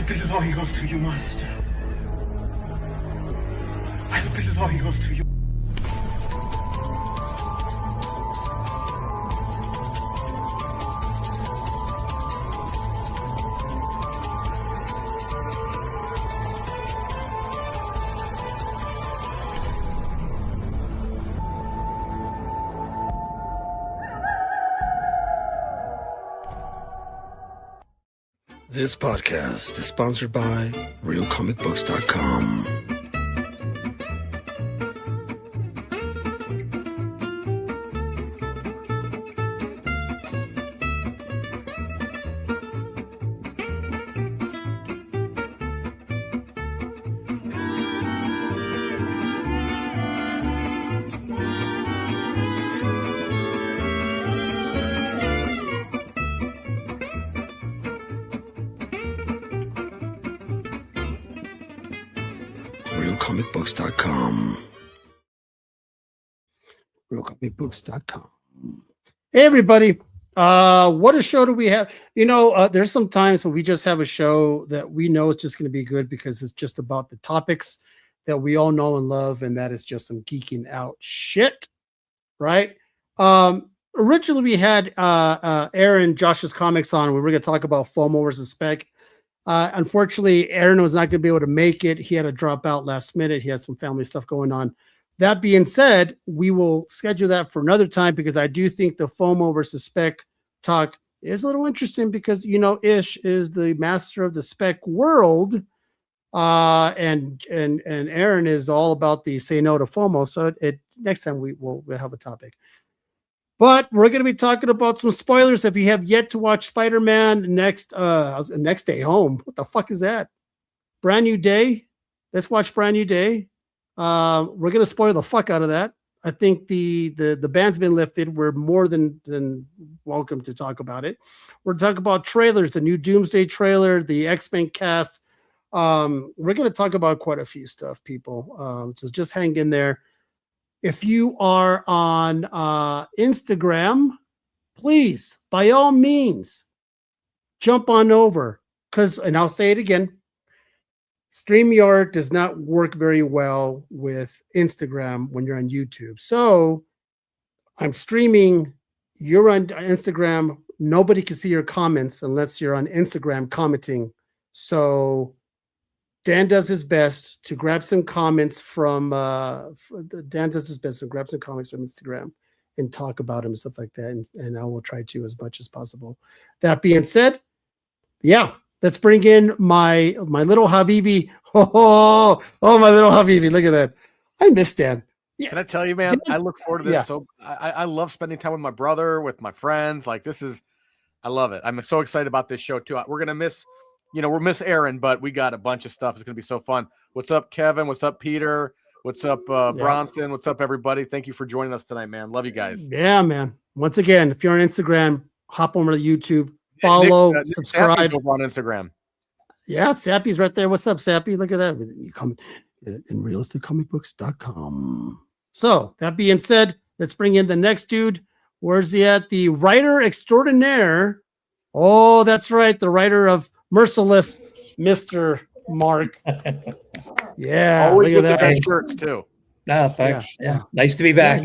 be loyal to you, Master. I'll be loyal to you. This podcast is sponsored by RealComicBooks.com. RealComicBooks.com. RealComicBooks.com. Hey, everybody. What a show do we have? There's some times when we just have a show that we know is just going to be good because it's just about the topics that we all know and love, and that is just some geeking out shit, right? Originally, we had Aaron, Josh's Comics on. We were going to talk about FOMO versus Spec. Unfortunately, Aaron was not going to be able to make it. He had to drop out last minute. He had some family stuff going on. That being said, we will schedule that for another time because I do think the FOMO versus Spec talk is a little interesting because, Ish is the master of the Spec world. And Aaron is all about the say no to FOMO. So next time we'll have a topic. But we're going to be talking about some spoilers. If you have yet to watch Spider-Man next day home, what the fuck is that? Brand New Day. Let's watch Brand New Day. We're going to spoil the fuck out of that. I think the ban's been lifted. We're more than welcome to talk about it. We're talking about trailers, the new Doomsday trailer, the X-Men cast. We're going to talk about quite a few stuff, people. So just hang in there. If you are on Instagram, please, by all means, jump on over. And I'll say it again, StreamYard does not work very well with Instagram when you're on YouTube. So I'm streaming, you're on Instagram, nobody can see your comments unless you're on Instagram commenting. So Dan does his best to grab some comments from Instagram and talk about him and stuff like that. And I will try to as much as possible. That being said, yeah, let's bring in my little Habibi. Oh, my little Habibi. Look at that. I miss Dan. Yeah. Can I tell you, man, I look forward to this. Yeah. So I love spending time with my brother, with my friends. Like I love it. I'm so excited about this show too. We're going to miss we'll miss Aaron, but we got a bunch of stuff. It's going to be so fun. What's up, Kevin? What's up, Peter? What's up, Bronson? What's up, everybody? Thank you for joining us tonight, man. Love you guys. Yeah, man. Once again, if you're on Instagram, hop over to YouTube, follow, subscribe. Over on Instagram. Yeah, Sappy's right there. What's up, Sappy? Look at that. You come in realisticomicbooks.com. So that being said, let's bring in the next dude. Where's he at? The writer extraordinaire. Oh, that's right. The writer of Merciless, Mr. Mark. Yeah, always look at that. Shirts too. No, thanks. Yeah. Nice to be back.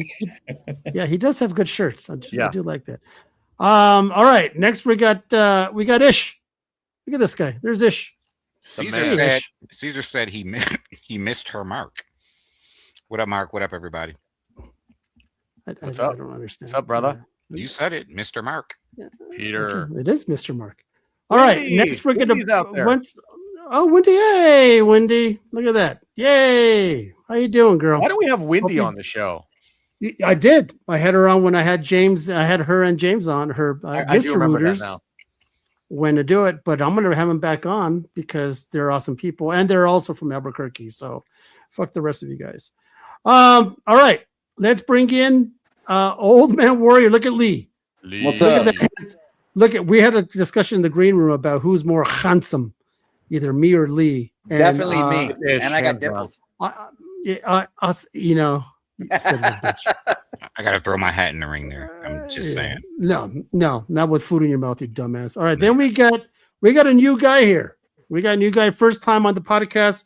Yeah, he does have good shirts. I do like that. All right. Next we got Ish. Look at this guy. There's Ish. Caesar said he missed her mark. What up, Mark? What up, everybody? I don't understand. What's up, brother? You said it, Mr. Mark. Yeah. Peter. It is Mr. Mark. All right, next we're gonna Wendy. Hey, Wendy, look at that. Yay! How you doing, girl? Why do we have Wendy on the show? I did. I had her on when I had James. I had her and James on her distributors when to do it. But I'm gonna have them back on because they're awesome people and they're also from Albuquerque. So fuck the rest of you guys. All right, let's bring in Old Man Warrior. Look at Lee. What's up? We had a discussion in the green room about who's more handsome, either me or Lee. And, definitely me. And I got dimples. You son of a bitch. I got to throw my hat in the ring there. I'm just saying. No, not with food in your mouth, you dumbass. All right, then we got a new guy here. We got a new guy, first time on the podcast.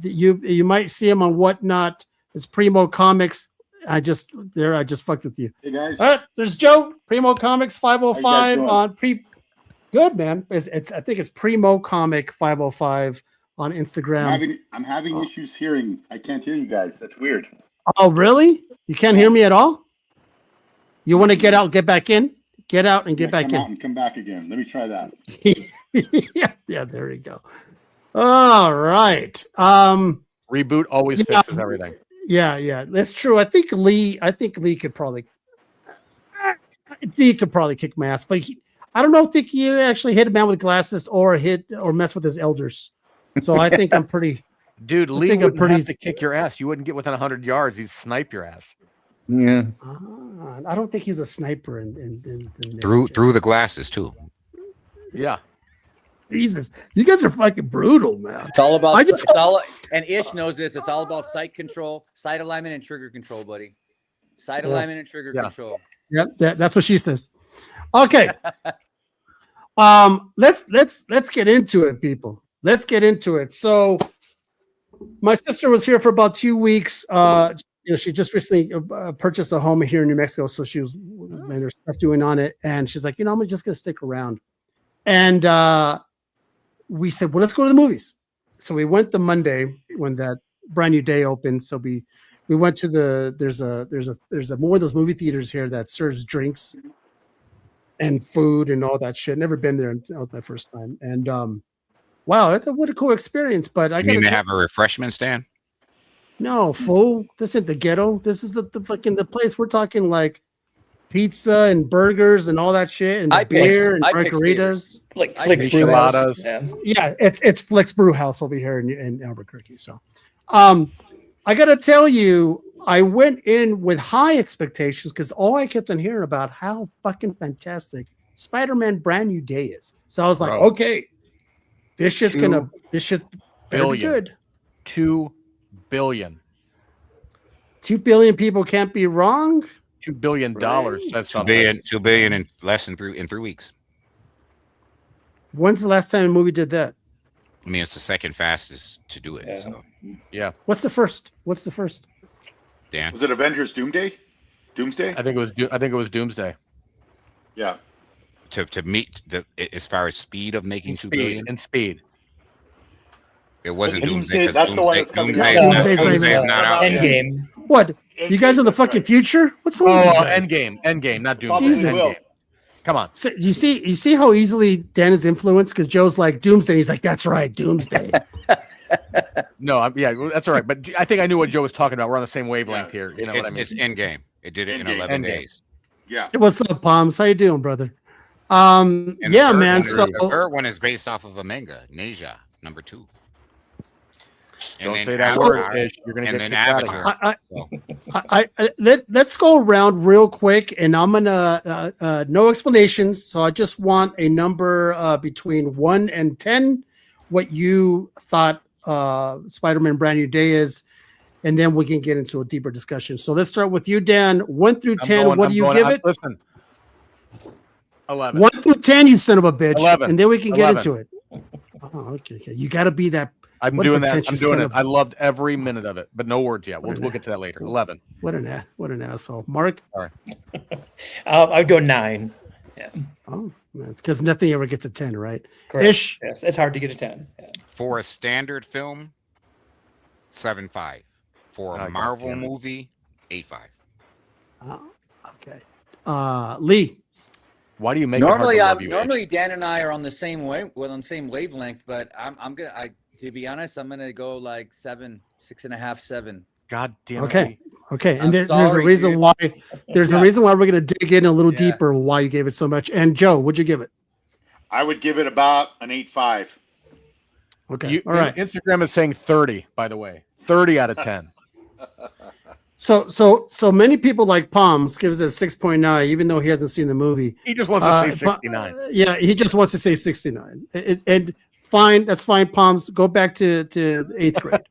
You might see him on Whatnot. It's Primo Comics. I just fucked with you. Hey guys. All right, there's Joe, Primo Comics 505 on Good, man. It's I think it's Primo Comic 505 on Instagram. I'm having issues hearing. I can't hear you guys. That's weird. Oh, really? You can't hear me at all? You want to get out, get back in? Get out and get back in. Out and come back again. Let me try that. yeah, there you go. All right. Reboot always fixes everything. Yeah, that's true. I think Lee could probably kick my ass, but I don't think he actually hit a man with glasses or mess with his elders. So I think I'm pretty. Dude, Lee wouldn't have to kick your ass. You wouldn't get within 100 yards. He'd snipe your ass. Yeah. I don't think he's a sniper. Through the glasses too. Yeah. Jesus, you guys are fucking brutal, man. It's all about. And Ish knows this. It's all about sight control, sight alignment, and trigger control, buddy. Sight alignment and trigger control. Yeah, that's what she says. Okay. Let's get into it, people. Let's get into it. So, my sister was here for about 2 weeks. She just recently purchased a home here in New Mexico, so she was and there's stuff doing on it, and she's like, I'm just gonna stick around. And we said, well, let's go to the movies. So we went the Monday when that brand new day opened. So we went to there's a more of those movie theaters here that serves drinks and food and all that shit. Never been there. That was my first time. And wow, what a cool experience. But I mean they have a refreshment stand? No, fool. This isn't the ghetto. This is the fucking the place. We're talking like pizza and burgers and all that shit and beer and margaritas. Like Flick's Brew House. Yeah, it's Flick's Brew House over here in Albuquerque. So I gotta tell you, I went in with high expectations because all I kept on hearing about how fucking fantastic Spider-Man Brand New Day is. So I was like, okay, this shit's better be good. 2 billion. 2 billion people can't be wrong. $2 billion. That's $2 billion in less than 3 weeks. When's the last time a movie did that? I mean, it's the second fastest to do it. Yeah. So yeah. What's the first? Dan, was it Avengers Doomsday? I think it was Doomsday. Yeah. To meet as far as speed of making 2 billion and speed. It wasn't Doomsday. That's the one that's coming out. Doomsday's not out. Endgame. What? You guys are in the fucking future? What's wrong with you guys? Endgame, not Doomsday. Jesus. Endgame. Come on. So you see how easily Dan is influenced because Joe's like Doomsday. He's like, that's right, Doomsday. No, that's all right. But I think I knew what Joe was talking about. We're on the same wavelength here. You know what I mean? It's Endgame. It did it in 11 days. Yeah. What's up, Palms? How you doing, brother? Yeah, man. So the third one is based off of a manga, Neja, number 2. Don't say that word, Ish. You're gonna get kicked out of here. Let's go around real quick, and I'm gonna no explanations. So I just want a number between 1 and 10. What you thought Spider-Man Brand New Day is, and then we can get into a deeper discussion. So let's start with you, Dan. 1 through 10. What do you give it? Listen. 11. 1 through 10, you son of a bitch. 11. And then we can get into it. Oh, okay. You got to be that. I'm doing it. I loved every minute of it, but no words yet. We'll get to that later. 11. What an asshole, Mark. All right. I'd go 9. Yeah. Oh, it's because nothing ever gets a 10, right? Correct. Ish. Yes, it's hard to get a 10. Yeah. For a standard film, 7.5. For a Marvel movie, 8.5. Oh, okay. Lee. Why do you make normally Dan and I are on the same wavelength, but to be honest, I'm gonna go like 7, 6.5, 7. God damn it. Okay. And there's a sorry, reason dude. why. There's a reason why we're gonna dig in a little deeper why you gave it so much. And Joe, what'd you give it? I would give it about an 8.5. Okay. All right. Instagram is saying 30, by the way. 30 out of 10. So many people like Palms gives it a 6.9, even though he hasn't seen the movie. He just wants to say 69. Yeah, he just wants to say 69. And fine, that's fine. Palms, go back to 8th grade.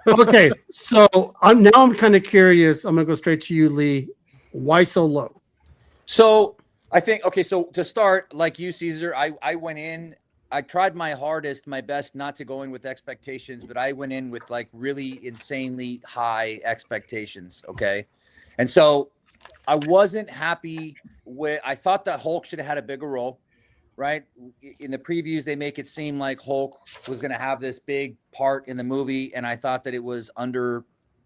Okay, so I'm kind of curious. I'm gonna go straight to you, Lee. Why so low? So I think, okay, so to start, like you, Caesar, I went in, I tried my hardest, my best not to go in with expectations, but I went in with like really insanely high expectations. Okay. And so I wasn't happy with, I thought that Hulk should have had a bigger role, right? In the previews, they make it seem like Hulk was going to have this big part in the movie. And I thought that it was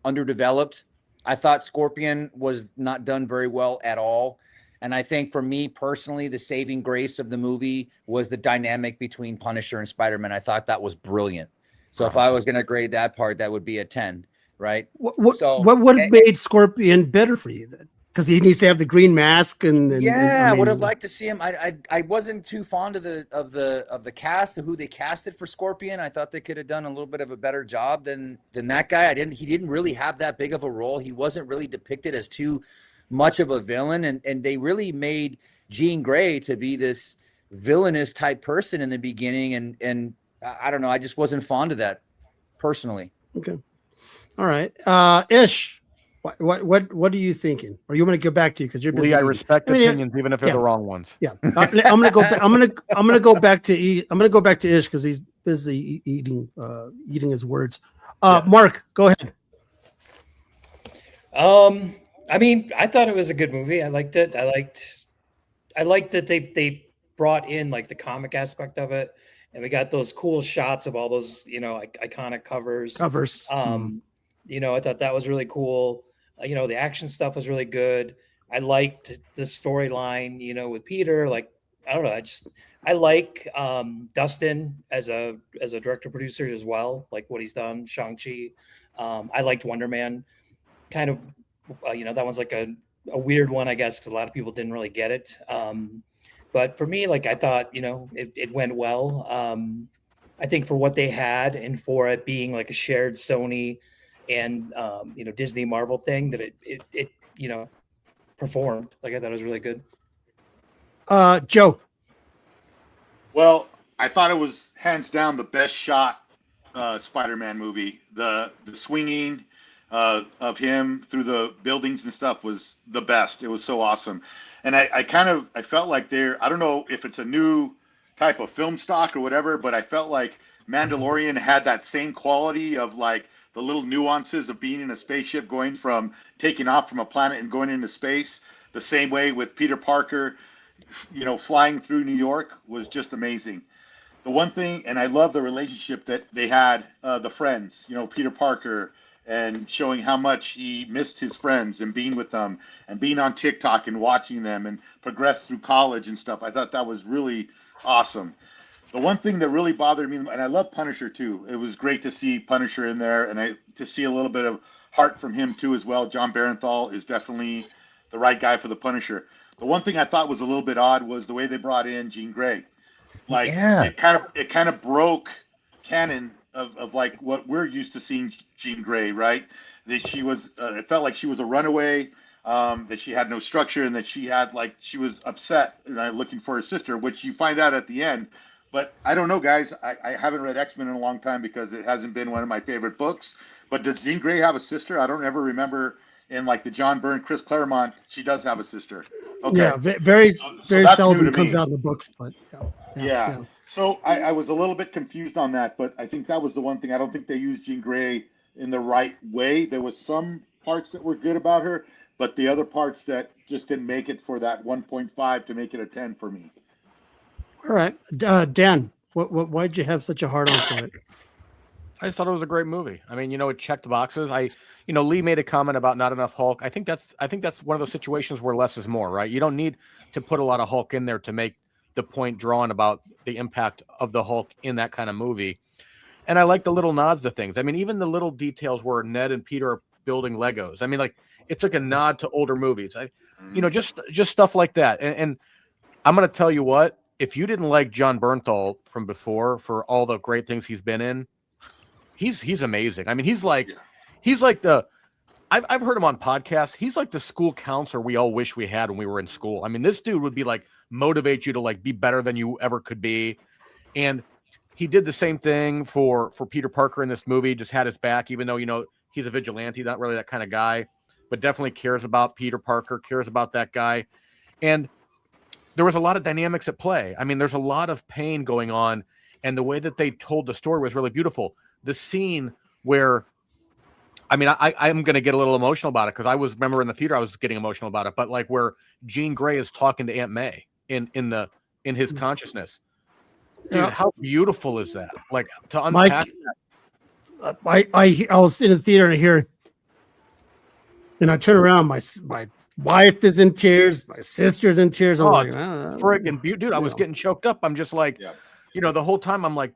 underdeveloped. I thought Scorpion was not done very well at all. And I think for me personally, the saving grace of the movie was the dynamic between Punisher and Spider-Man. I thought that was brilliant. So if I was going to grade that part, that would be a 10, right? What would have made Scorpion better for you then? Because he needs to have the green mask and I would have liked to see him. I wasn't too fond of the cast of who they casted for Scorpion. I thought they could have done a little bit of a better job than that guy. He didn't really have that big of a role. He wasn't really depicted as too much of a villain, and they really made Jean Grey to be this villainous type person in the beginning, and I don't know, I just wasn't fond of that personally. Okay, all right, Ish, what are you thinking? Or you want to go back to you because you're busy? Lee, I respect opinions even if they're the wrong ones. Yeah, I'm gonna go. I'm gonna go back to Ish because he's busy eating his words. Mark, go ahead. I mean, I thought it was a good movie. I liked it. I liked that they brought in like the comic aspect of it, and we got those cool shots of all those, iconic covers. I thought that was really cool. The action stuff was really good. I liked the storyline, with Peter. Like, I don't know. I like Dustin as a director producer as well. Like what he's done, Shang-Chi. I liked Wonder Man. Kind of. That one's like a weird one, I guess, because a lot of people didn't really get it. But for me, like, I thought, it went well. I think for what they had and for it being like a shared Sony and, Disney Marvel thing, that it performed. Like, I thought it was really good. Joe. Well, I thought it was hands down the best shot Spider-Man movie. The swinging of him through the buildings and stuff was the best. It was so awesome. And I felt like I don't know if it's a new type of film stock or whatever, but I felt like Mandalorian had that same quality of like the little nuances of being in a spaceship, going from taking off from a planet and going into space. The same way with Peter Parker, flying through New York was just amazing. The one thing, and I love the relationship that they had, the friends, Peter Parker, and showing how much he missed his friends and being with them and being on TikTok and watching them and progress through college and stuff. I thought that was really awesome. The one thing that really bothered me, and I love Punisher too. It was great to see Punisher in there, and to see a little bit of heart from him too as well. John Barenthal is definitely the right guy for the Punisher. The one thing I thought was a little bit odd was the way they brought in Jean Grey. Like, it kind of broke canon of like what we're used to seeing Jean Grey, right? That she was, it felt like she was a runaway, that she had no structure, and that she was upset and looking for her sister, which you find out at the end. But I don't know, guys. I haven't read X-Men in a long time because it hasn't been one of my favorite books. But does Jean Grey have a sister? I don't ever remember in like the John Byrne, Chris Claremont, she does have a sister. Okay. Yeah, very seldom comes out in the books, but yeah. So I was a little bit confused on that, but I think that was the one thing. I don't think they used Jean Grey in the right way. There was some parts that were good about her, but the other parts that just didn't make it for that 1.5 to make it a 10 for me. All right, Dan, why'd you have such a hard on for it? I just thought it was a great movie. I mean, it checked the boxes. Lee made a comment about not enough Hulk. I think that's one of those situations where less is more, right? You don't need to put a lot of Hulk in there to make the point drawn about the impact of the Hulk in that kind of movie. And I like the little nods to things. I mean, even the little details where Ned and Peter are building Legos. I mean, like, it took a nod to older movies. Just stuff like that. And I'm going to tell you what, if you didn't like John Bernthal from before for all the great things he's been in, he's amazing. I mean, he's like the, I've heard him on podcasts. He's like the school counselor we all wish we had when we were in school. I mean, this dude would be like, motivate you to like be better than you ever could be. And he did the same thing for Peter Parker in this movie, just had his back, even though, he's a vigilante, not really that kind of guy, but definitely cares about Peter Parker, cares about that guy. And there was a lot of dynamics at play. I mean, there's a lot of pain going on, and the way that they told the story was really beautiful. The scene where, I mean, I'm going to get a little emotional about it because remember in the theater I was getting emotional about it, but like where Jean Grey is talking to Aunt May in his consciousness. Dude, how beautiful is that? Like to unpack that. I was in the theater and I hear, and I turn around, my wife is in tears, my sister's in tears. I'm like, friggin' dude, I was getting choked up. I'm just like, the whole time I'm like,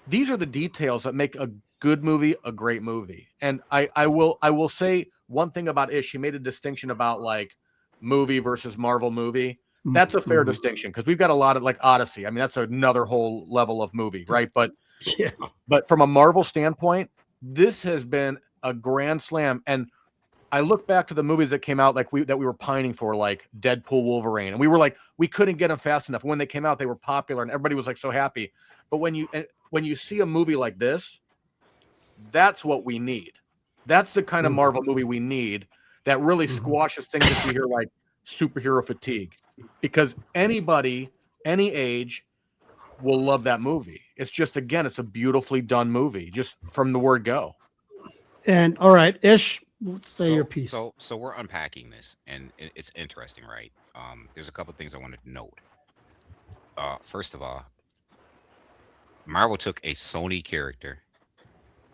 these are the details that make a good movie a great movie. And I will say one thing about Ish. He made a distinction about like movie versus Marvel movie. That's a fair distinction because we've got a lot of like Odyssey. I mean, that's another whole level of movie, right? But from a Marvel standpoint, this has been a grand slam. And I look back to the movies that came out that we were pining for, like Deadpool, Wolverine, and we were like, we couldn't get them fast enough. When they came out, they were popular, and everybody was like so happy. But when you see a movie like this, that's what we need. That's the kind of Marvel movie we need that really squashes things that you hear like superhero fatigue. Because anybody, any age, will love that movie. It's just, again, it's a beautifully done movie, just from the word go. And all right, Ish, say your piece. So we're unpacking this, and it's interesting, right? There's a couple of things I wanted to note. First of all, Marvel took a Sony character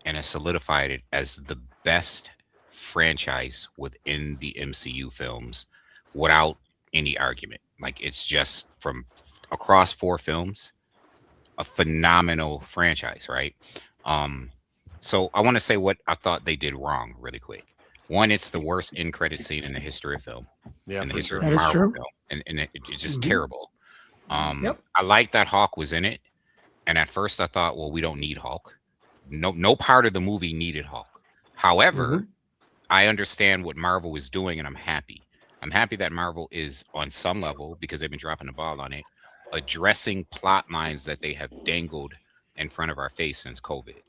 and has solidified it as the best franchise within the MCU films without any argument. Like, it's just from across 4 films, a phenomenal franchise, right? So I want to say what I thought they did wrong really quick. One, it's the worst end credit scene in the history of film. In the history of Marvel film. And it's just terrible. I like that Hawk was in it. And at first I thought, well, we don't need Hulk. No part of the movie needed Hulk. However, I understand what Marvel is doing, and I'm happy. I'm happy that Marvel is on some level, because they've been dropping the ball on it, addressing plot lines that they have dangled in front of our face since COVID.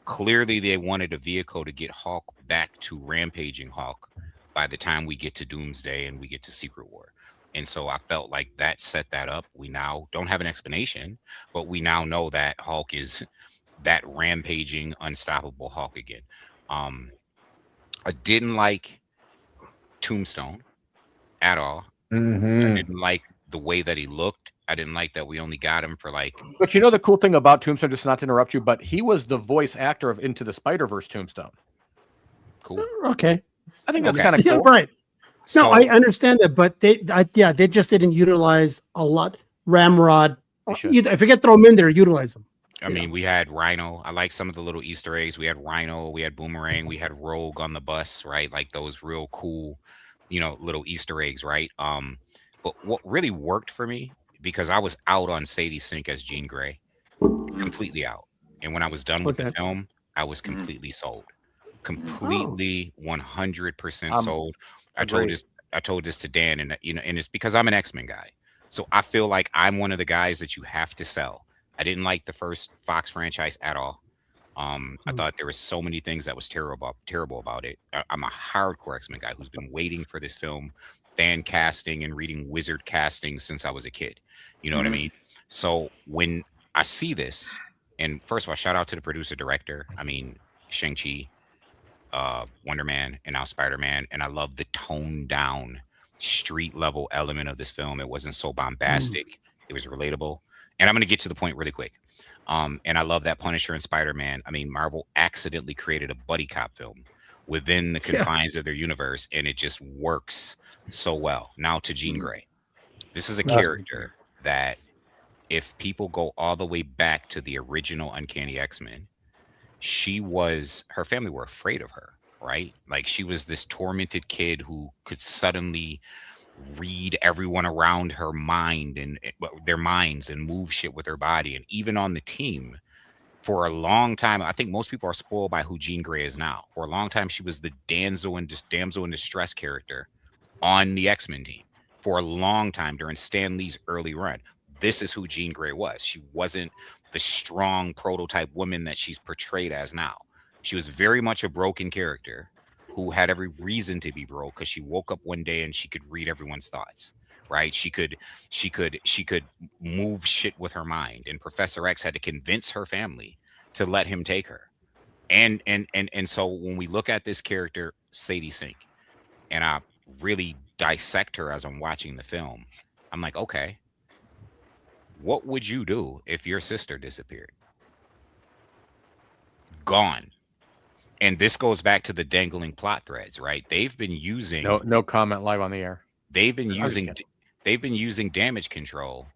Clearly, they wanted a vehicle to get Hulk back to rampaging Hulk by the time we get to Doomsday and we get to Secret War. And so I felt like that set that up. We now don't have an explanation, but we now know that Hulk is that rampaging, unstoppable Hulk again. I didn't like Tombstone at all. I didn't like the way that he looked. I didn't like that we only got him for like. But the cool thing about Tombstone, just not to interrupt you, but he was the voice actor of Into the Spider-Verse Tombstone. Cool. Okay. I think that's kind of cool. Yeah, right. No, I understand that, but they just didn't utilize a lot. Ramrod, if you get throw them in there, utilize them. I mean, we had Rhino. I like some of the little Easter eggs. We had Rhino, we had Boomerang, we had Rogue on the bus, right? Like those real cool, little Easter eggs, right? But what really worked for me, because I was out on Sadie Sink as Jean Grey, completely out. And when I was done with the film, I was completely sold. Completely 100% sold. I told this to Dan, and and it's because I'm an X-Men guy. So I feel like I'm one of the guys that you have to sell. I didn't like the first Fox franchise at all. I thought there were so many things that was terrible about it. I'm a hardcore X-Men guy who's been waiting for this film, fan casting and reading wizard casting since I was a kid. You know what I mean? So when I see this, and first of all, shout out to the producer director. I mean, Shang-Chi, Wonder Man, and now Spider-Man. And I love the toned down street level element of this film. It wasn't so bombastic. It was relatable. And I'm going to get to the point really quick. And I love that Punisher and Spider-Man. I mean, Marvel accidentally created a buddy cop film within the confines of their universe, and it just works so well. Now to Jean Grey. This is a character that, if people go all the way back to the original Uncanny X-Men, her family were afraid of her, right? Like, she was this tormented kid who could suddenly read everyone around her mind and their minds and move shit with her body. And even on the team, for a long time, I think most people are spoiled by who Jean Grey is now. For a long time, she was the damsel in distress character on the X-Men team. For a long time during Stan Lee's early run, this is who Jean Grey was. She wasn't the strong prototype woman that she's portrayed as now. She was very much a broken character who had every reason to be broke because she woke up one day and she could read everyone's thoughts, right? She could move shit with her mind, and Professor X had to convince her family to let him take her. And so when we look at this character, Sadie Sink, and I really dissect her as I'm watching the film, I'm like, okay, what would you do if your sister disappeared? Gone. And this goes back to the dangling plot threads, right? They've been using no comment live on the air. They've been using damage control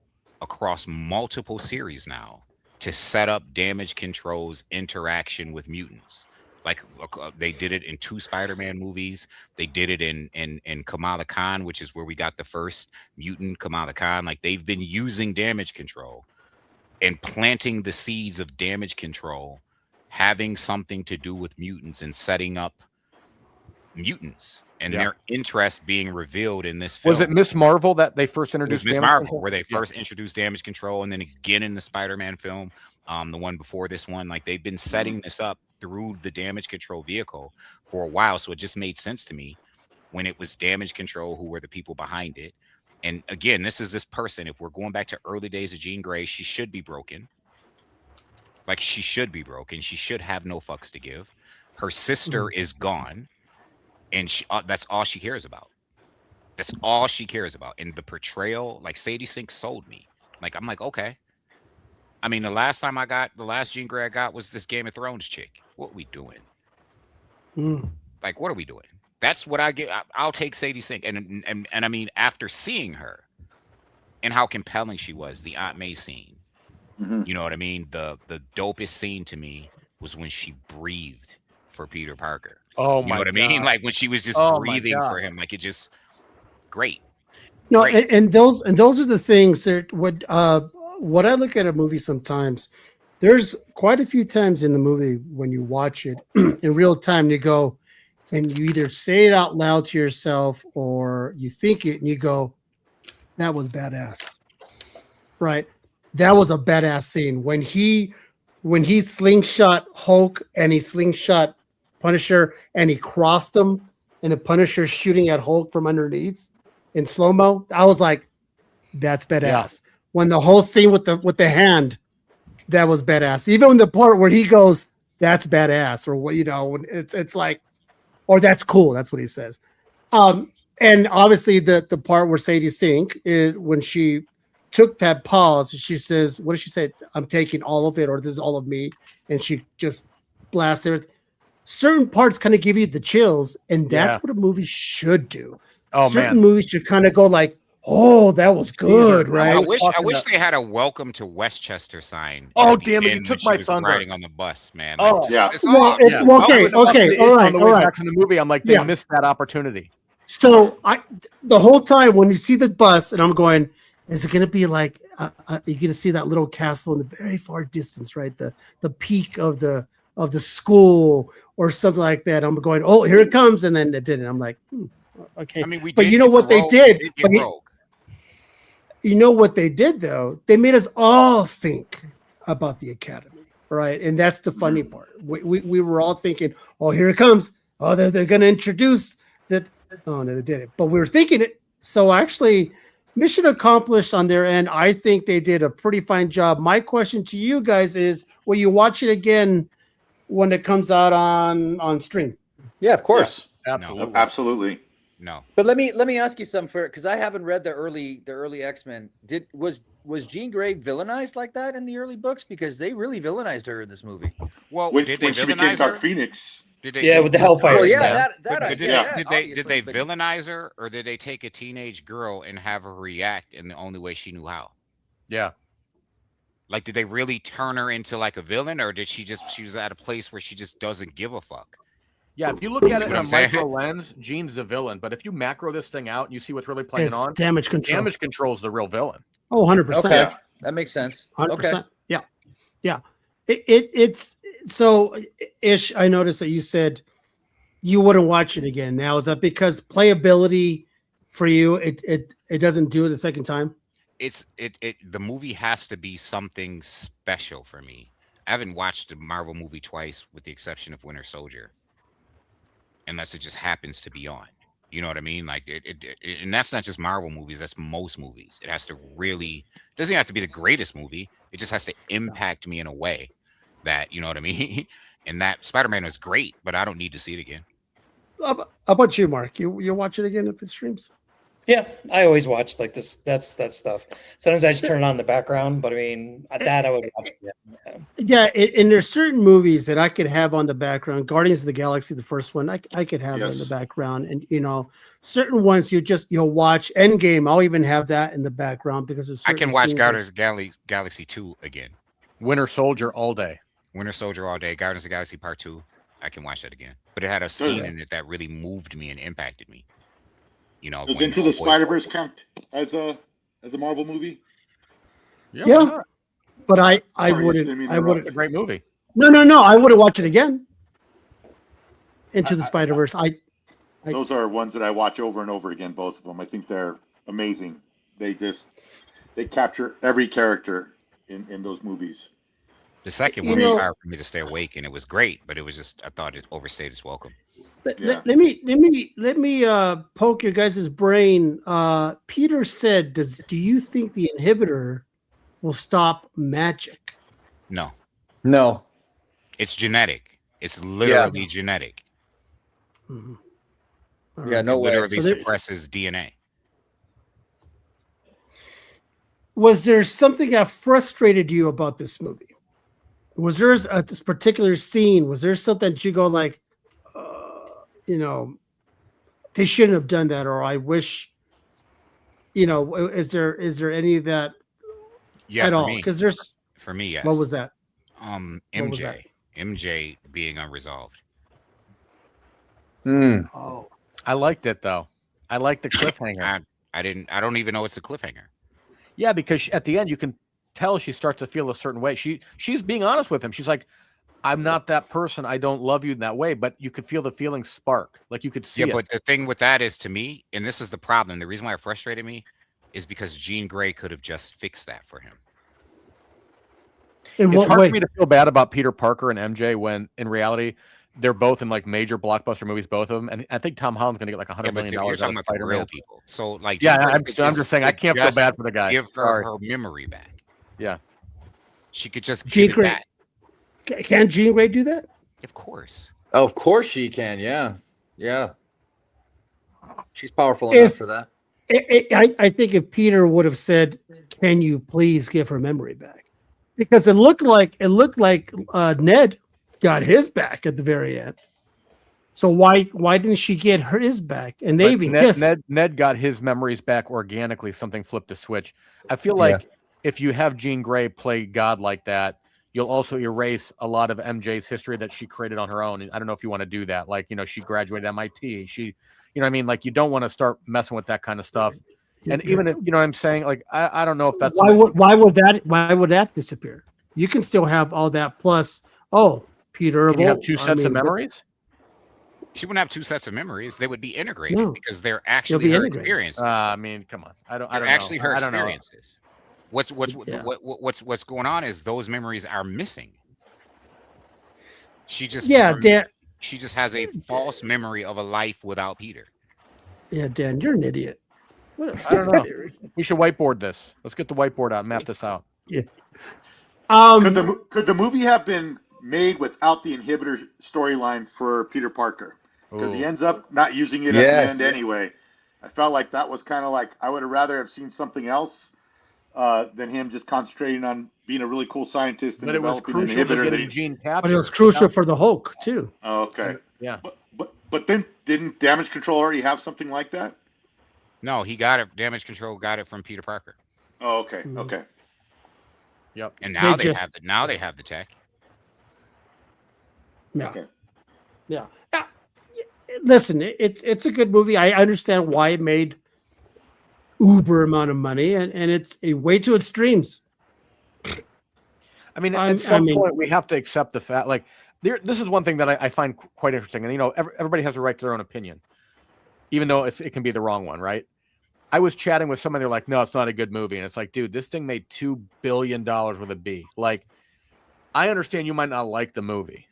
across multiple series now to set up damage control's interaction with mutants. Like they did it in 2 Spider-Man movies. They did it in Kamala Khan, which is where we got the first mutant Kamala Khan. Like they've been using damage control and planting the seeds of damage control, having something to do with mutants and setting up mutants and their interest being revealed in this film. Was it Miss Marvel that they first introduced? Miss Marvel, where they first introduced damage control, and then again in the Spider-Man film, the one before this one. Like they've been setting this up through the damage control vehicle for a while, so it just made sense to me when it was damage control who were the people behind it. And again, this is this person. If we're going back to early days of Jean Grey, she should be broken. Like she should be broken. She should have no fucks to give. Her sister is gone, and that's all she cares about. That's all she cares about. And the portrayal, like Sadie Sink sold me. Like I'm like, okay. I mean, the last Jean Grey I got was this Game of Thrones chick. What are we doing? Like, what are we doing? That's what I get. I'll take Sadie Sink. And I mean, after seeing her and how compelling she was, the Aunt May scene, you know what I mean? The dopest scene to me was when she breathed for Peter Parker. Oh, you know what I mean? Like when she was just breathing for him, like it just great. No, great. And those are the things that what I look at a movie sometimes. There's quite a few times in the movie when you watch it in real time, you go and you either say it out loud to yourself or you think it and you go, that was badass. Right? That was a badass scene. When he slingshot Hulk and he slingshot Punisher and he crossed him and the Punisher shooting at Hulk from underneath in slow-mo, I was like, that's badass. Yeah. When the whole scene with the hand, that was badass. Even the part where he goes, that's badass, or what, you know, it's like, or that's cool. That's what he says. And obviously the part where Sadie Sink is when she took that pause, she says, what did she say? I'm taking all of it, or this is all of me. And she just blasts everything. Certain parts kind of give you the chills, and that's what a movie should do. Certain movies should kind of go like, oh, that was good, right? I wish they had a welcome to Westchester sign. Oh, damn it! You took my thunder. Riding on the bus, man. Oh, like, yeah. Okay, all right. Back to the movie, I'm like, they missed that opportunity. So the whole time when you see the bus, and I'm going, is it going to be like you're going to see that little castle in the very far distance, right? The peak of the school or something like that. I'm going, oh, here it comes, and then it didn't. I'm like, okay. I mean, but you know what they did? You know what they did though? They made us all think about the Academy, right? And that's the funny part. We were all thinking, oh, here it comes. Oh, they're going to introduce that. Oh no, they didn't. But we were thinking it. So actually, mission accomplished on their end. I think they did a pretty fine job. My question to you guys is, will you watch it again when it comes out on stream? Yeah, of course. Yes. Absolutely. No. But let me ask you something, because I haven't read the early X-Men. Was Jean Grey villainized like that in the early books? Because they really villainized her in this movie. Well, when she became Dark Phoenix. With the Hellfire. Did they villainize her, or did they take a teenage girl and have her react in the only way she knew how? Yeah. Like, did they really turn her into like a villain, or did she was at a place where she just doesn't give a fuck? Yeah, if you look at it in a micro lens, Jean's the villain. But if you macro this thing out and you see what's really playing on, damage control. Damage control is the real villain. Oh, 100%. Okay, that makes sense. 100%. Okay. Yeah. It's so Ish. I noticed that you said you wouldn't watch it again. Now, is that because playability for you it doesn't do it the second time? The movie has to be something special for me. I haven't watched a Marvel movie twice, with the exception of Winter Soldier. unless it just happens to be on. You know what I mean? Like and that's not just Marvel movies. That's most movies. It has to really, it doesn't have to be the greatest movie. It just has to impact me in a way that, you know what I mean? And that Spider-Man was great, but I don't need to see it again. How about you, Mark? You'll watch it again if it streams? Yeah, I always watch like this. That's that stuff. Sometimes I just turn it on in the background, but I mean that I would watch again. Yeah, and there's certain movies that I could have on the background. Guardians of the Galaxy, the first one, I could have it in the background, and certain ones you'll watch. Endgame, I'll even have that in the background because I can watch Guardians of the Galaxy 2 again. Winter Soldier all day. Winter Soldier all day. Guardians of the Galaxy Part 2. I can watch that again. But it had a scene in it that really moved me and impacted me. You know, does Into the Spider-Verse count as a Marvel movie? Yeah. But I wouldn't. I would. A great movie. No. I wouldn't watch it again. Into the Spider-Verse. Those are ones that I watch over and over again. Both of them. I think they're amazing. They capture every character in those movies. The second one was hard for me to stay awake, and it was great, but it was just, I thought it overstayed its welcome. Let me poke your guys' brain. Peter said, do you think the inhibitor will stop magic? No. It's genetic. It's literally genetic. Mm-hmm. Yeah, no way. Literally suppresses DNA. Was there something that frustrated you about this movie? Was there this particular scene? Was there something that you go like, they shouldn't have done that, or I wish, is there any of that at all? Because for me, yes. What was that? MJ being unresolved. Oh, I liked it though. I liked the cliffhanger. I don't even know it's a cliffhanger. Yeah, because at the end you can tell she starts to feel a certain way. She's being honest with him. She's like, I'm not that person. I don't love you in that way, but you could feel the feeling spark. Like you could see it. But the thing with that is, to me, and this is the problem, the reason why it frustrated me is because Jean Grey could have just fixed that for him. It's hard for me to feel bad about Peter Parker and MJ when in reality they're both in like major blockbuster movies, both of them. And I think Tom Holland's going to get like $100 million. You're talking about the real people. So like, I'm just saying I can't feel bad for the guy. Give her her memory back. Yeah. She could just Jean give it back. Can Jean Grey do that? Of course. Of course she can. Yeah. She's powerful enough for that. I think if Peter would have said, "Can you please give her memory back?" Because it looked like Ned got his back at the very end. So why didn't she get his back? And they even Ned got his memories back organically. Something flipped a switch. I feel like if you have Jean Grey play God like that, you'll also erase a lot of MJ's history that she created on her own. And I don't know if you want to do that. Like, she graduated MIT. She, what I mean? Like, you don't want to start messing with that kind of stuff. And even if, what I'm saying? Like, I don't know if that's why would that disappear? You can still have all that plus, Peter. You have two sets of memories? She wouldn't have two sets of memories. They would be integrated because they're actually her experiences. I mean, come on. I don't actually know. her experiences. What's going on is those memories are missing. She just she just has a false memory of a life without Peter. Yeah, Dan, you're an idiot. I don't know. We should whiteboard this. Let's get the whiteboard out and map this out. Yeah. Could the movie have been made without the inhibitor storyline for Peter Parker? Because he ends up not using it at the end anyway. I felt like that was kind of like I would have rather have seen something else than him just concentrating on being a really cool scientist and developing an inhibitor. Gene captured. But it was crucial for the Hulk too. Oh, okay. Yeah. But then didn't Damage Control already have something like that? No, he got it. Damage Control got it from Peter Parker. Oh, okay. Mm-hmm. Okay. Yep. And now they have the tech. Yeah. Okay. Yeah. Listen, it's a good movie. I understand why it made uber amount of money, and it's a way to its streams. I mean, at some point we have to accept the fact. Like, this is one thing that I find quite interesting, and everybody has a right to their own opinion, even though it can be the wrong one, right? I was chatting with somebody, they're like, "No, it's not a good movie," and it's like, dude, this thing made $2 billion with a B. Like, I understand you might not like the movie,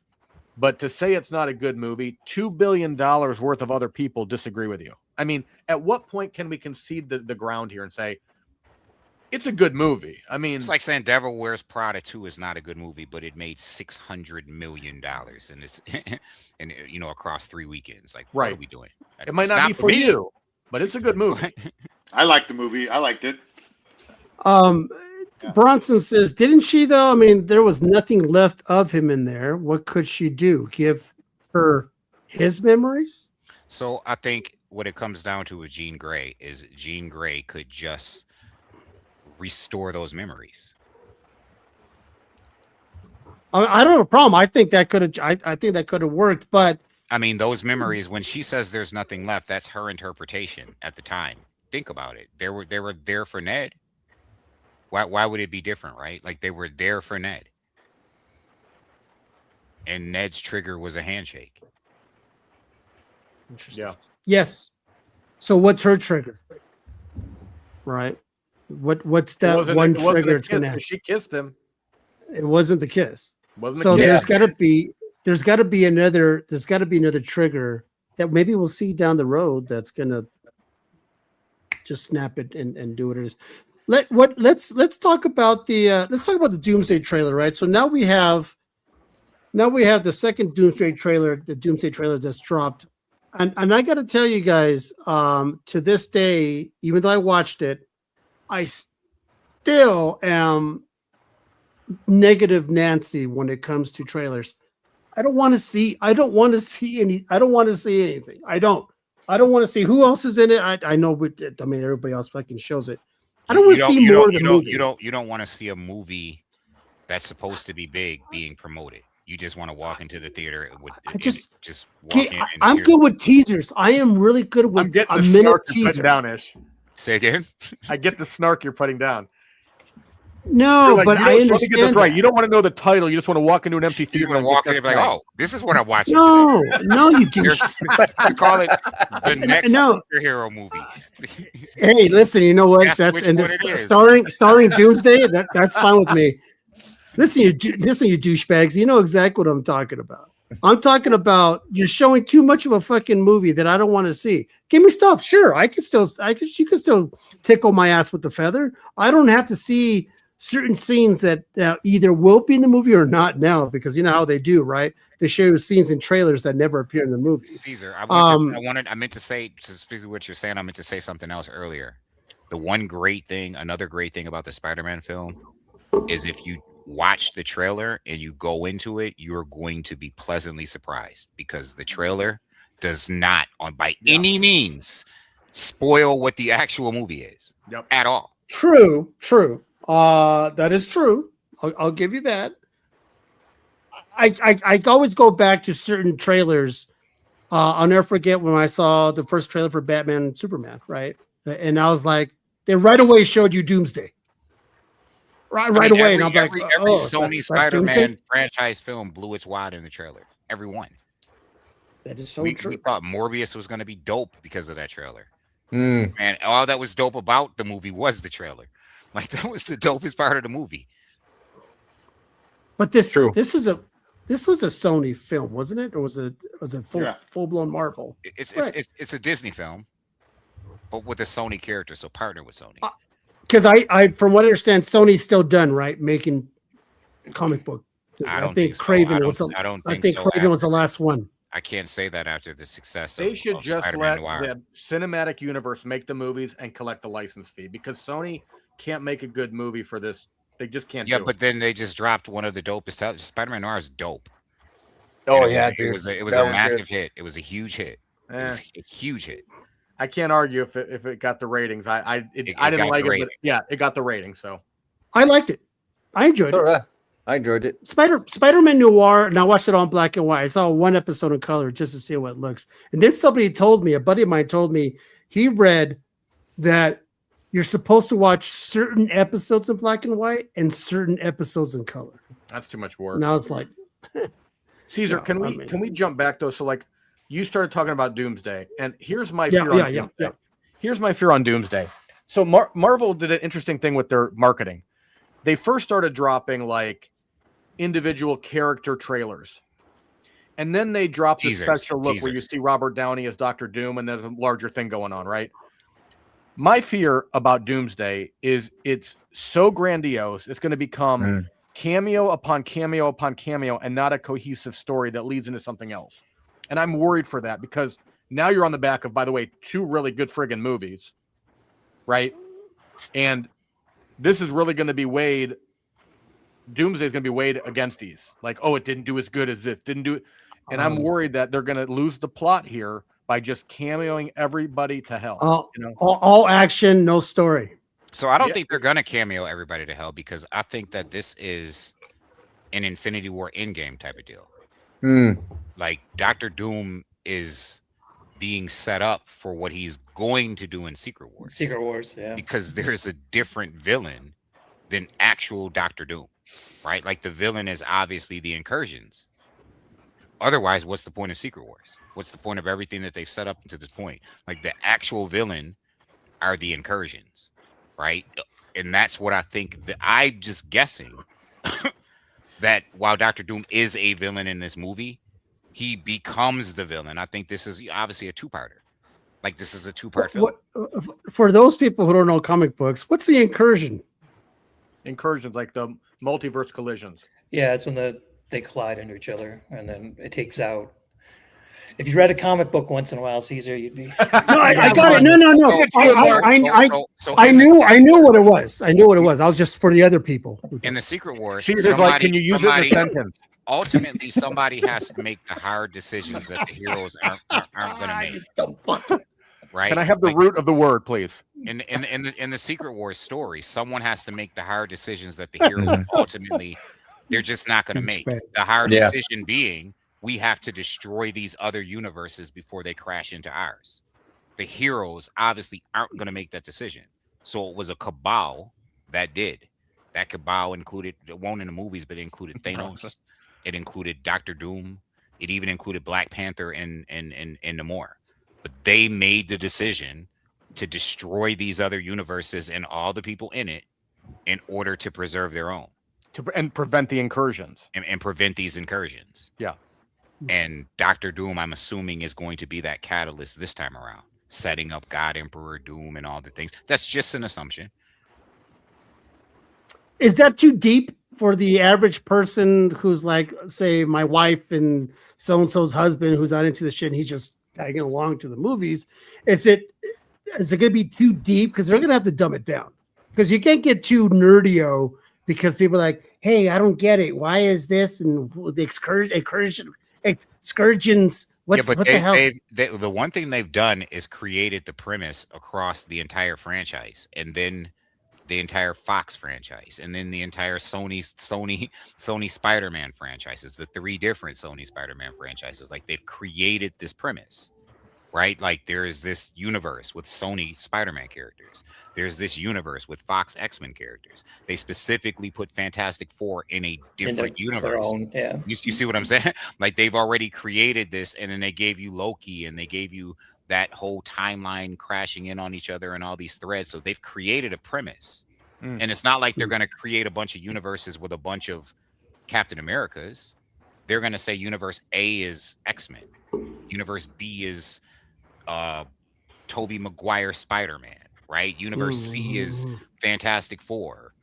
But to say it's not a good movie, $2 billion worth of other people disagree with you. I mean, at what point can we concede the ground here and say it's a good movie? I mean, it's like saying Devil Wears Prada 2 is not a good movie, but it made $600 million and it's and across 3 weekends. Like, what are we doing? It might not be for you, but it's a good movie. I liked the movie. I liked it. Bronson says, didn't she though? I mean, there was nothing left of him in there. What could she do? Give her his memories? So I think what it comes down to with Jean Grey is Jean Grey could just restore those memories. I don't have a problem. I think that could have. I think that could have worked. But I mean, those memories. When she says there's nothing left, that's her interpretation at the time. Think about it. They were there for Ned. Why would it be different, right? Like they were there for Ned. And Ned's trigger was a handshake. Interesting. Yeah. Yes. So what's her trigger? Right. What's that one trigger to Ned? She kissed him. It wasn't the kiss. So there's got to be another trigger that maybe we'll see down the road that's gonna just snap it and do what it is. Let's talk about the Doomsday trailer, right? So now we have the second Doomsday trailer, that's dropped. And I got to tell you guys, to this day, even though I watched it, I still am negative Nancy when it comes to trailers. I don't want to see anything. I don't want to see who else is in it. I know, everybody else fucking shows it. I don't want to see more of the movie. You don't want to see a movie that's supposed to be big being promoted. You just want to walk into the theater with just walk in. I'm good with teasers. I am really good with a minute teaser. Down-ish. Say again. I get the snark you're putting down. No, but I understand. Get this right. You don't want to know the title. You just want to walk into an empty theater and walk in and be like, "Oh, this is what I'm watching." No, you do. You call it the next superhero movie. Hey, listen. You know what? Starring Doomsday. That's fine with me. Listen, you douchebags. You know exactly what I'm talking about. I'm talking about you're showing too much of a fucking movie that I don't want to see. Give me stuff. Sure, you can still tickle my ass with the feather. I don't have to see certain scenes that either will be in the movie or not now, because you know how they do, right? They show you scenes in trailers that never appear in the movie. Caesar, I meant to say, to speak to what you're saying, I meant to say something else earlier. Another great thing about the Spider-Man film is if you watch the trailer and you go into it, you're going to be pleasantly surprised, because the trailer does not by any means spoil what the actual movie is at all. True. That is true. I'll give you that. I always go back to certain trailers. I'll never forget when I saw the first trailer for Batman and Superman, right? And I was like, they right away showed you Doomsday. Right away. And I'm like, every Sony Spider-Man franchise film blew its wad in the trailer. Every one. That is so true. We thought Morbius was going to be dope because of that trailer. And all that was dope about the movie was the trailer. Like, that was the dopest part of the movie. But this was a Sony film, wasn't it? Or was it full blown Marvel? It's a Disney film, but with a Sony character, so partner with Sony. Because I from what I understand, Sony's still done, right? Making comic book. I think Craven was the last one. I can't say that after the success. They should just let the cinematic universe make the movies and collect the license fee, because Sony can't make a good movie for this. They just can't. Yeah, but then they just dropped one of the dopest. Spider-Man Noir is dope. Oh yeah, dude. It was a massive hit. It was a huge hit. It was a huge hit. I can't argue if it got the ratings. I didn't like it, but yeah, it got the ratings. So I liked it. I enjoyed it. I enjoyed it. Spider-Man Noir, and I watched it on black and white. I saw one episode in color just to see how it looks. And then a buddy of mine told me he read that you're supposed to watch certain episodes in black and white and certain episodes in color. That's too much work. And I was like, Caesar, can we jump back though? So like you started talking about Doomsday, and here's my fear. Here's my fear on Doomsday. So Marvel did an interesting thing with their marketing. They first started dropping like individual character trailers, And then they drop the Teasers, special look where you see Robert Downey as Dr. Doom, and there's a larger thing going on, right? My fear about Doomsday is it's so grandiose, it's going to become cameo upon cameo upon cameo and not a cohesive story that leads into something else. And I'm worried for that because now you're on the back of, by the way, 2 really good friggin' movies, right? And this is really going to be weighed. Doomsday is going to be weighed against these. Like, oh, it didn't do as good as this, didn't do it. And I'm worried that they're going to lose the plot here by just cameoing everybody to hell. All action, no story. So I don't think they're going to cameo everybody to hell because I think that this is an Infinity War Endgame type of deal. Like Dr. Doom is being set up for what he's going to do in Secret Wars. Secret Wars, yeah. Because there's a different villain than actual Dr. Doom, right? Like the villain is obviously the incursions. Otherwise, what's the point of Secret Wars? What's the point of everything that they've set up to this point? Like the actual villain are the incursions, right? And that's what I think that I'm just guessing that while Dr. Doom is a villain in this movie, he becomes the villain. I think this is obviously a 2-parter. Like this is a 2-part film. For those people who don't know comic books, what's the incursion? Incursions, like the multiverse collisions. Yeah, it's when they collide into each other, and then it takes out. If you read a comic book once in a while, Caesar, you'd be. No, I got it. No. I knew what it was. I knew what it was. I was just for the other people. In the Secret Wars, Caesar's like, can you use it in a sentence? Ultimately, somebody has to make the hard decisions that the heroes aren't going to make. Right? Can I have the root of the word, please? In the Secret Wars story, someone has to make the hard decisions that the heroes ultimately they're just not going to make. The hard decision being we have to destroy these other universes before they crash into ours. The heroes obviously aren't going to make that decision. So it was a cabal that did. That cabal included, it won't in the movies, but it included Thanos. It included Dr. Doom. It even included Black Panther and Namor. But they made the decision to destroy these other universes and all the people in it in order to preserve their own. And prevent the incursions. And prevent these incursions. Yeah. And Dr. Doom, I'm assuming, is going to be that catalyst this time around, setting up God Emperor Doom and all the things. That's just an assumption. Is that too deep for the average person who's like, say, my wife and so-and-so's husband who's not into the shit and he's just tagging along to the movies? Is it going to be too deep? Because they're going to have to dumb it down. Because you can't get too nerdy-o because people are like, hey, I don't get it. Why is this? And the excursions. What the hell? The one thing they've done is created the premise across the entire franchise, and then the entire Fox franchise, and then the entire Sony Spider-Man franchises, the 3 different Sony Spider-Man franchises. Like they've created this premise, right? Like there's this universe with Sony Spider-Man characters. There's this universe with Fox X-Men characters. They specifically put Fantastic Four in a different universe. You see what I'm saying? Like they've already created this, and then they gave you Loki, and they gave you that whole timeline crashing in on each other and all these threads. So they've created a premise. And it's not like they're going to create a bunch of universes with a bunch of Captain Americas. They're going to say universe A is X-Men. Universe B is Tobey Maguire Spider-Man, right? Universe C is Fantastic Four.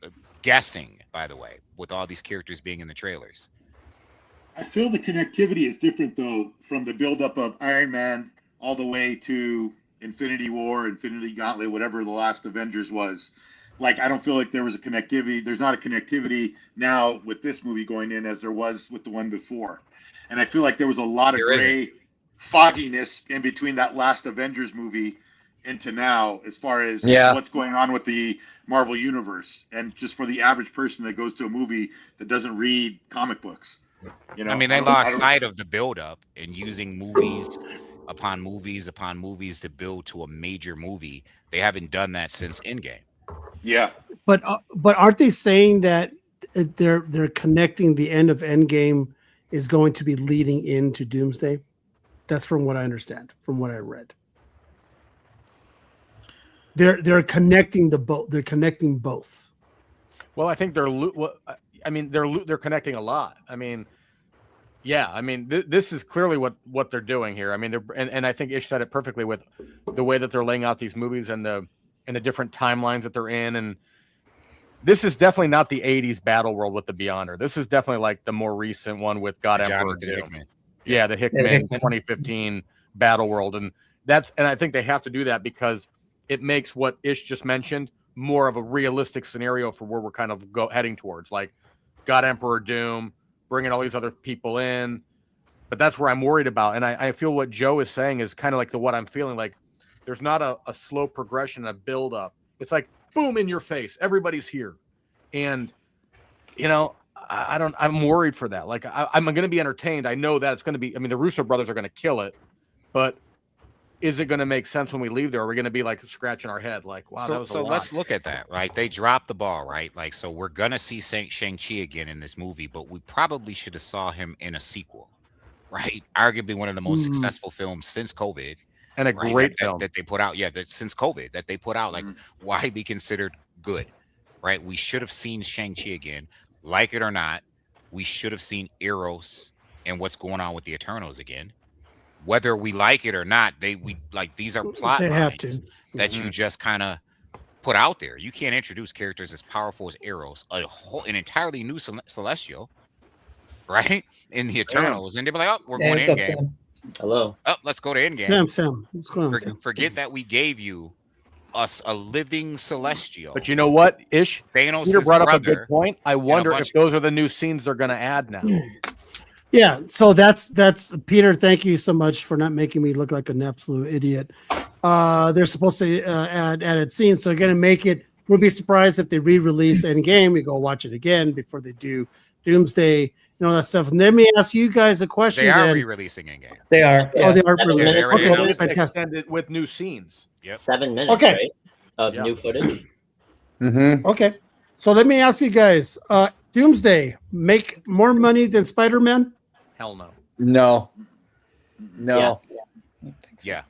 Guessing, by the way, with all these characters being in the trailers. I feel the connectivity is different, though, from the buildup of Iron Man all the way to Infinity War, Infinity Gauntlet, whatever the last Avengers was. Like, I don't feel like there was a connectivity. There's not a connectivity now with this movie going in as there was with the one before. And I feel like there was a lot of gray fogginess in between that last Avengers movie into now as far as what's going on with the Marvel Universe. And just for the average person that goes to a movie that doesn't read comic books. You know, I mean, they lost sight of the buildup and using movies upon movies upon movies to build to a major movie. They haven't done that since Endgame. Yeah, but aren't they saying that they're connecting the end of Endgame is going to be leading into Doomsday? That's from what I understand, from what I read. They're connecting both. They're connecting both. Well, I think they're connecting a lot. I mean, Yeah, I mean, this is clearly what they're doing here. I mean, and I think Ish said it perfectly with the way that they're laying out these movies and the different timelines that they're in. And this is definitely not the '80s battle world with the Beyonder. This is definitely like the more recent one with God Emperor Doom. Yeah, the Hickman 2015 battle world, and I think they have to do that because it makes what Ish just mentioned more of a realistic scenario for where we're kind of heading towards, like God Emperor Doom, bringing all these other people in. But that's where I'm worried about. And I feel what Joe is saying is kind of like what I'm feeling like. There's not a slow progression, a build up. It's like, boom, in your face. Everybody's here. And, I'm worried for that. Like, I'm going to be entertained. I know that it's going to be, I mean, the Russo brothers are going to kill it. But is it going to make sense when we leave there? Are we going to be like scratching our head? Like, wow, that was a lot. Let's look at that, right? They dropped the ball, right? Like, so we're going to see Shang-Chi again in this movie, but we probably should have saw him in a sequel, right? Arguably one of the most successful films since COVID. And a great film that they put out. Yeah, since COVID that they put out, like widely considered good, right? We should have seen Shang-Chi again. Like it or not, we should have seen Eros and what's going on with the Eternals again. Whether we like it or not, these are plot lines that you just kind of put out there. You can't introduce characters as powerful as Eros, an entirely new Celestial, right? In the Eternals, and they'd be like, "Oh, we're going to Endgame." Hello. Oh, let's go to Endgame. Sam. What's going on, Sam? Forget that we gave you a living Celestial. But you know what, Ish? Thanos' Peter brought up a good brother, point. I wonder if those are the new scenes they're going to add now. Yeah, so that's Peter. Thank you so much for not making me look like an absolute idiot. They're supposed to add added scenes, so they're gonna make it. We'll be surprised if they re-release Endgame. We go watch it again before they do Doomsday and all that stuff. And let me ask you guys a question. They are re-releasing Endgame. They are. Yeah. Oh, they are re-releasing. Okay, fantastic. With new scenes. Yep. 7 minutes, right? Of new footage. Okay, so let me ask you guys: Doomsday make more money than Spider-Man? Hell no. No. Yeah.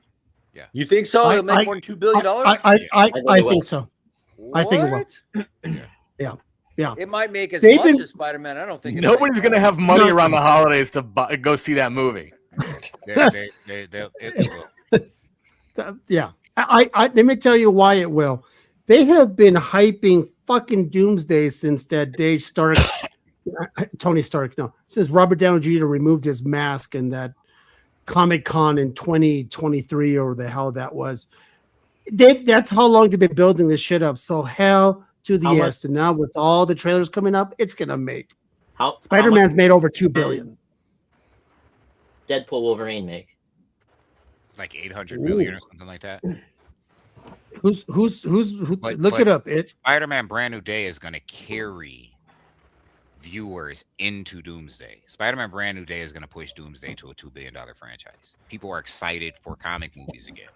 You think so? It'll make more than $2 billion? I think so. I think it will. Yeah. It might make as They've much as Spider-Man. I don't think nobody's going to have money around the holidays to go see that movie. Yeah. Let me tell you why it will. They have been hyping fucking Doomsday since that day Stark, Tony Stark, since Robert Downey Jr. removed his mask in that Comic-Con in 2023 or the hell that was. That's how long they've been building this shit up. So hell to the yes. And now with all the trailers coming up, it's gonna make Spider-Man's made over $2 billion. Deadpool Wolverine make like 800 million or something like that. Who's look it up. It's Spider-Man Brand New Day is going to carry viewers into Doomsday. Spider-Man Brand New Day is going to push Doomsday to a $2 billion franchise. People are excited for comic movies again.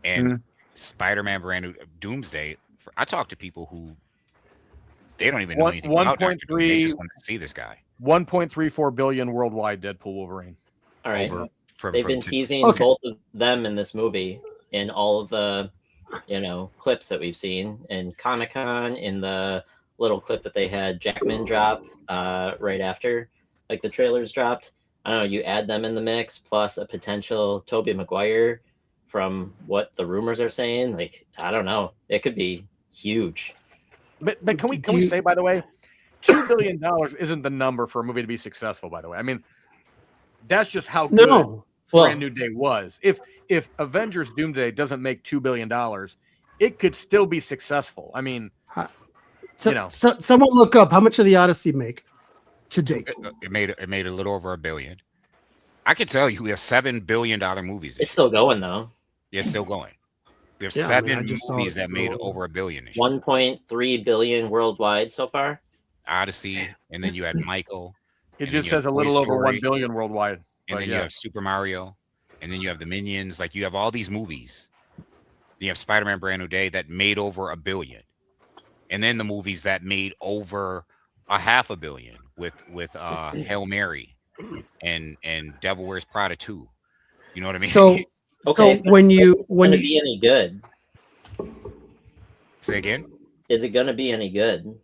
And Spider-Man Brand New Doomsday, I talk to people who they don't even know anything about Dr. Doom. They just want to see this guy. 1.34 billion worldwide Deadpool Wolverine. All right. They've been teasing both of them in this movie in all of the, clips that we've seen in Comic-Con, in the little clip that they had Jackman drop right after, like the trailers dropped. I don't know, you add them in the mix, plus a potential Tobey Maguire from what the rumors are saying. Like, I don't know. It could be huge. But can we say, by the way, $2 billion isn't the number for a movie to be successful, by the way. I mean, that's just how good Brand New Day was. If Avengers Doomsday doesn't make $2 billion, it could still be successful. I mean, someone look up how much did the Odyssey make to date? It made a little over $1 billion. I can tell you we have $7 billion movies. It's still going though. It's still going. There's 7 movies that made over $1 billion. 1.3 billion worldwide so far. Odyssey, and then you had Michael. It just says a little over 1 billion worldwide. And then you have Super Mario, and then you have the Minions. Like, you have all these movies. You have Spider-Man Brand New Day that made over $1 billion, and then the movies that made over $500 million with Hail Mary and Devil Wears Prada 2. You know what I mean? So when it be any good? Say again. Is it gonna be any good?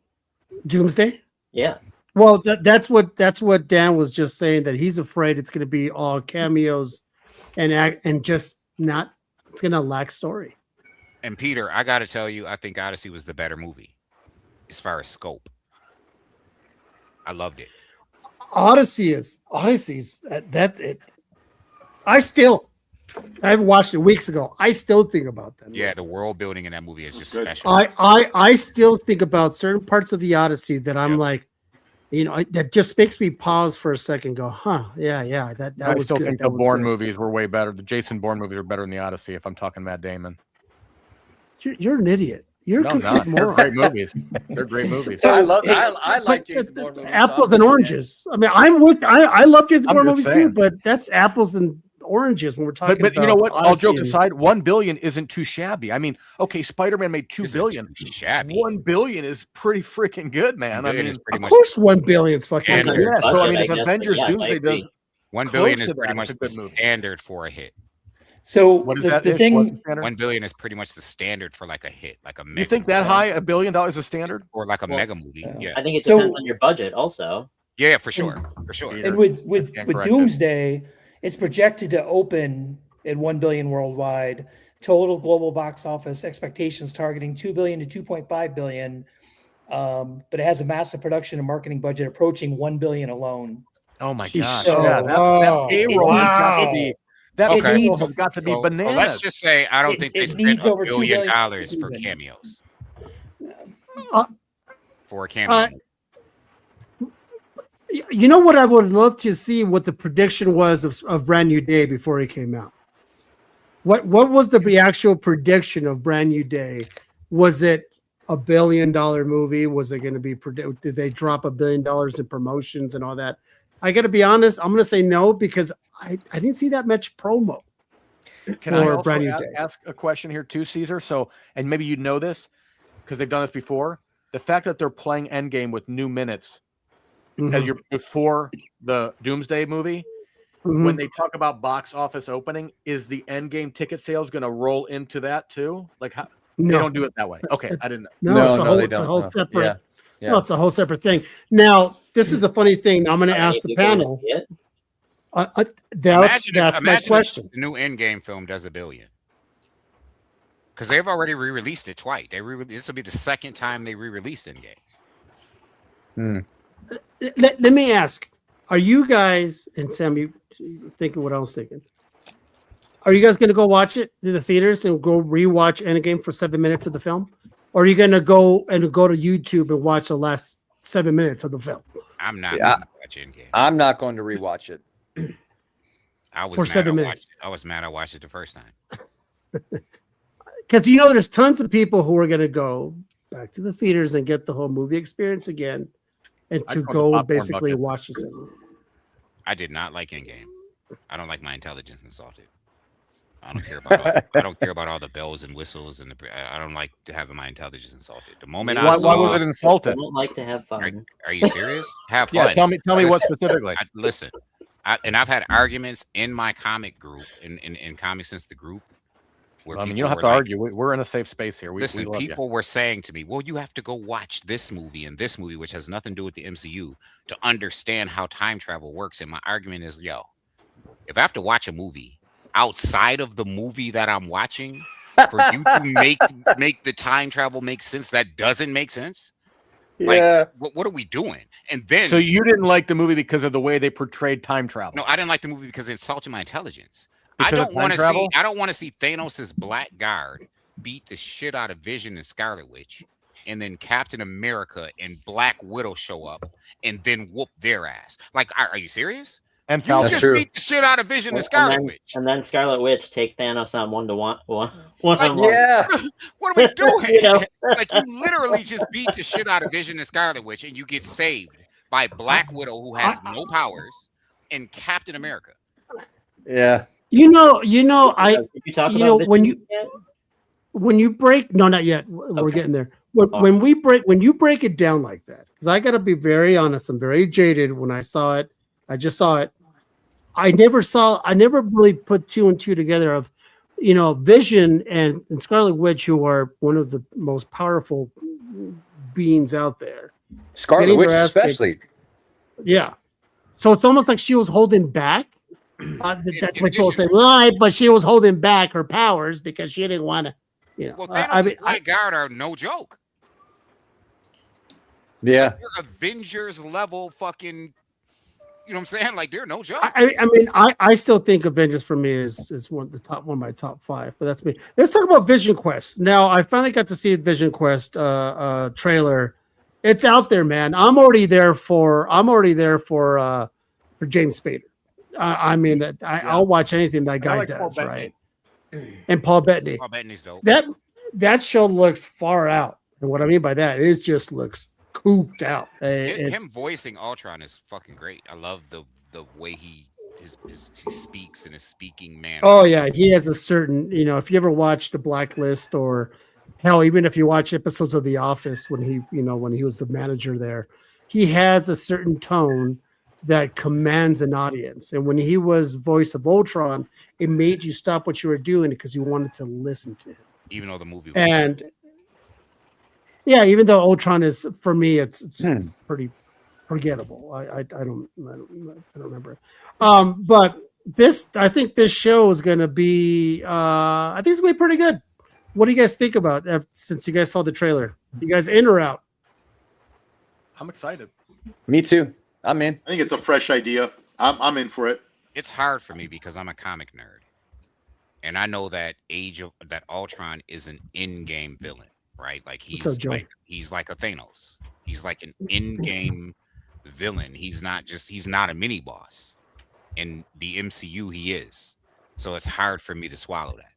Doomsday? Yeah. Well, that's what Dan was just saying, that he's afraid it's going to be all cameos and just not. It's going to lack story. And Peter, I got to tell you, I think Odyssey was the better movie as far as scope. I loved it. Odyssey's that it. I watched it weeks ago. I still think about that. Yeah, the world building in that movie is just special. I still think about certain parts of the Odyssey that I'm like, that just makes me pause for a second. And go, huh? Yeah. That I was still good. think the Bourne movies were way better. The Jason Bourne movies are better than the Odyssey. If I'm talking Matt Damon, you're an idiot. You're no, not. They're great movies. They're great movies. So I like Jason Bourne movies. Apples and oranges. I mean, I love Jason Bourne movies too, but that's apples and oranges when we're talking. But about you know what? Odyssey All jokes aside, 1 billion isn't too shabby. I mean, okay, Spider-Man made 2 billion. Shabby. 1 billion is pretty freaking good, man. I mean, of course, 1 billion is fucking good. Yeah, so I mean, if Avengers Doomsday does 1 billion is pretty much the standard for a hit. So what is the that? thing, 1 billion is pretty much the standard for like a hit, like a mega. You think that high, $1 billion is standard, or like a mega movie? Yeah, I think it depends on your budget, also. Yeah, for sure, And with Doomsday, it's projected to open at 1 billion worldwide. Total global box office expectations targeting 2 billion to 2.5 billion. But it has a massive production and marketing budget approaching 1 billion alone. Oh my gosh! So, Yeah, that payroll has got to be bananas. Well, let's just say I don't think they spent $1 billion for cameos. For a cameo. You know what I would love to see, what the prediction was of Brand New Day before it came out. What was the actual prediction of Brand New Day? Was it $1 billion movie? Was it going to be did they drop $1 billion in promotions and all that? I got to be honest, I'm going to say no, because I didn't see that much promo. Can I also ask a question here too, Caesar? So, and maybe you know this because they've done this before. The fact that they're playing Endgame with new minutes as you're before the Doomsday movie, when they talk about box office opening, is the Endgame ticket sales going to roll into that too? Like, how, they don't do it that way. Okay, I didn't know. No, it's a whole separate. Yeah. No, it's a whole separate thing. Now, this is a funny thing. I'm going to ask the panel. That's my question. The new Endgame film does $1 billion. Because they've already re-released it twice. This will be the second time they re-released Endgame. Let me ask: are you guys, and Sam, you thinking what I was thinking? Are you guys going to go watch it to the theaters and go rewatch Endgame for 7 minutes of the film, or are you going to go to YouTube and watch the last 7 minutes of the film? I'm not going to watch Endgame. I'm not going to rewatch it. For 7 minutes. I was mad I watched it the first time. Because there's tons of people who are going to go back to the theaters and get the whole movie experience again, and to go basically watch this. I did not like Endgame. I don't like my intelligence insulted. I don't care about I don't care about all the bells and whistles, and I don't like having my intelligence insulted. The moment why was it insulted? I don't like to have fun. Are you serious? Have fun. Yeah, tell me what specifically. Listen, I've had arguments in my comic group, in Comic Sense, the group. I mean, you don't have to argue. We're in a safe space here. Listen, people were saying to me, well, you have to go watch this movie and this movie, which has nothing to do with the MCU, to understand how time travel works. And my argument is, if I have to watch a movie outside of the movie that I'm watching for you to make the time travel make sense, that doesn't make sense. Yeah. Like, what are we doing? And then, so you didn't like the movie because of the way they portrayed time travel? No, I didn't like the movie because it insulted my intelligence. I don't want to see Thanos' Black Guard beat the shit out of Vision and Scarlet Witch, and then Captain America and Black Widow show up and then whoop their ass. Like, are you serious? And you just beat the shit out of Vision and Scarlet Witch. And then Scarlet Witch take Thanos on one-to-one. Yeah. What are we doing? Like, you literally just beat the shit out of Vision and Scarlet Witch, and you get saved by Black Widow, who has no powers, and Captain America. Yeah. When you break, no, not yet. We're getting there. When you break it down like that, because I got to be very honest, I'm very jaded. When I saw it, I just saw it. I never really put two and two together of, Vision and Scarlet Witch, who are one of the most powerful beings out there. Scarlet Witch, especially. Yeah. So it's almost like she was holding back. That's what people say, right? But she was holding back her powers because she didn't want to, you know. Well, Thanos' Black Guard are no joke. Yeah, like, they're Avengers level fucking. You know what I'm saying? Like they're no joke. I still think Avengers for me is one of my top 5, but that's me. Let's talk about Vision Quest. Now I finally got to see a Vision Quest trailer. It's out there, man. I'm already there for James Spader. I'll watch anything that guy does, right? And Paul Bettany. Paul Bettany's dope. That show looks far out, and what I mean by that, it just looks cooped out. Him voicing Ultron is fucking great. I love the way he speaks and his speaking manner. Oh yeah, he has a certain, if you ever watch The Blacklist, or hell, even if you watch episodes of The Office when he was the manager there, he has a certain tone that commands an audience. And when he was voice of Ultron, it made you stop what you were doing because you wanted to listen to him. Even though the movie was yeah, even though Ultron is, for me, it's pretty forgettable. I don't remember it. But I think this show is going to be, I think it's going to be pretty good. What do you guys think about it, since you guys saw the trailer? You guys in or out? I'm excited. Me too. I'm in. I think it's a fresh idea. I'm in for it. It's hard for me because I'm a comic nerd, and I know that that Ultron is an in-game villain. Right, like he's like a Thanos. He's like an in-game villain. He's not a mini boss. In the MCU, he is. So it's hard for me to swallow that.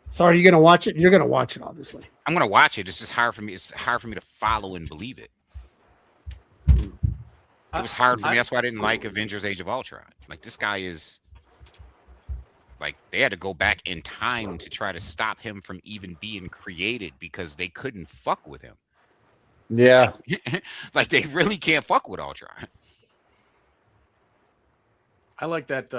So are you gonna watch it? You're gonna watch it, obviously. I'm gonna watch it. It's just hard for me. It's hard for me to follow and believe it. It was hard for me. That's why I didn't like Avengers: Age of Ultron. Like this guy is. Like they had to go back in time to try to stop him from even being created because they couldn't fuck with him. Yeah. Like they really can't fuck with Ultron. I like that.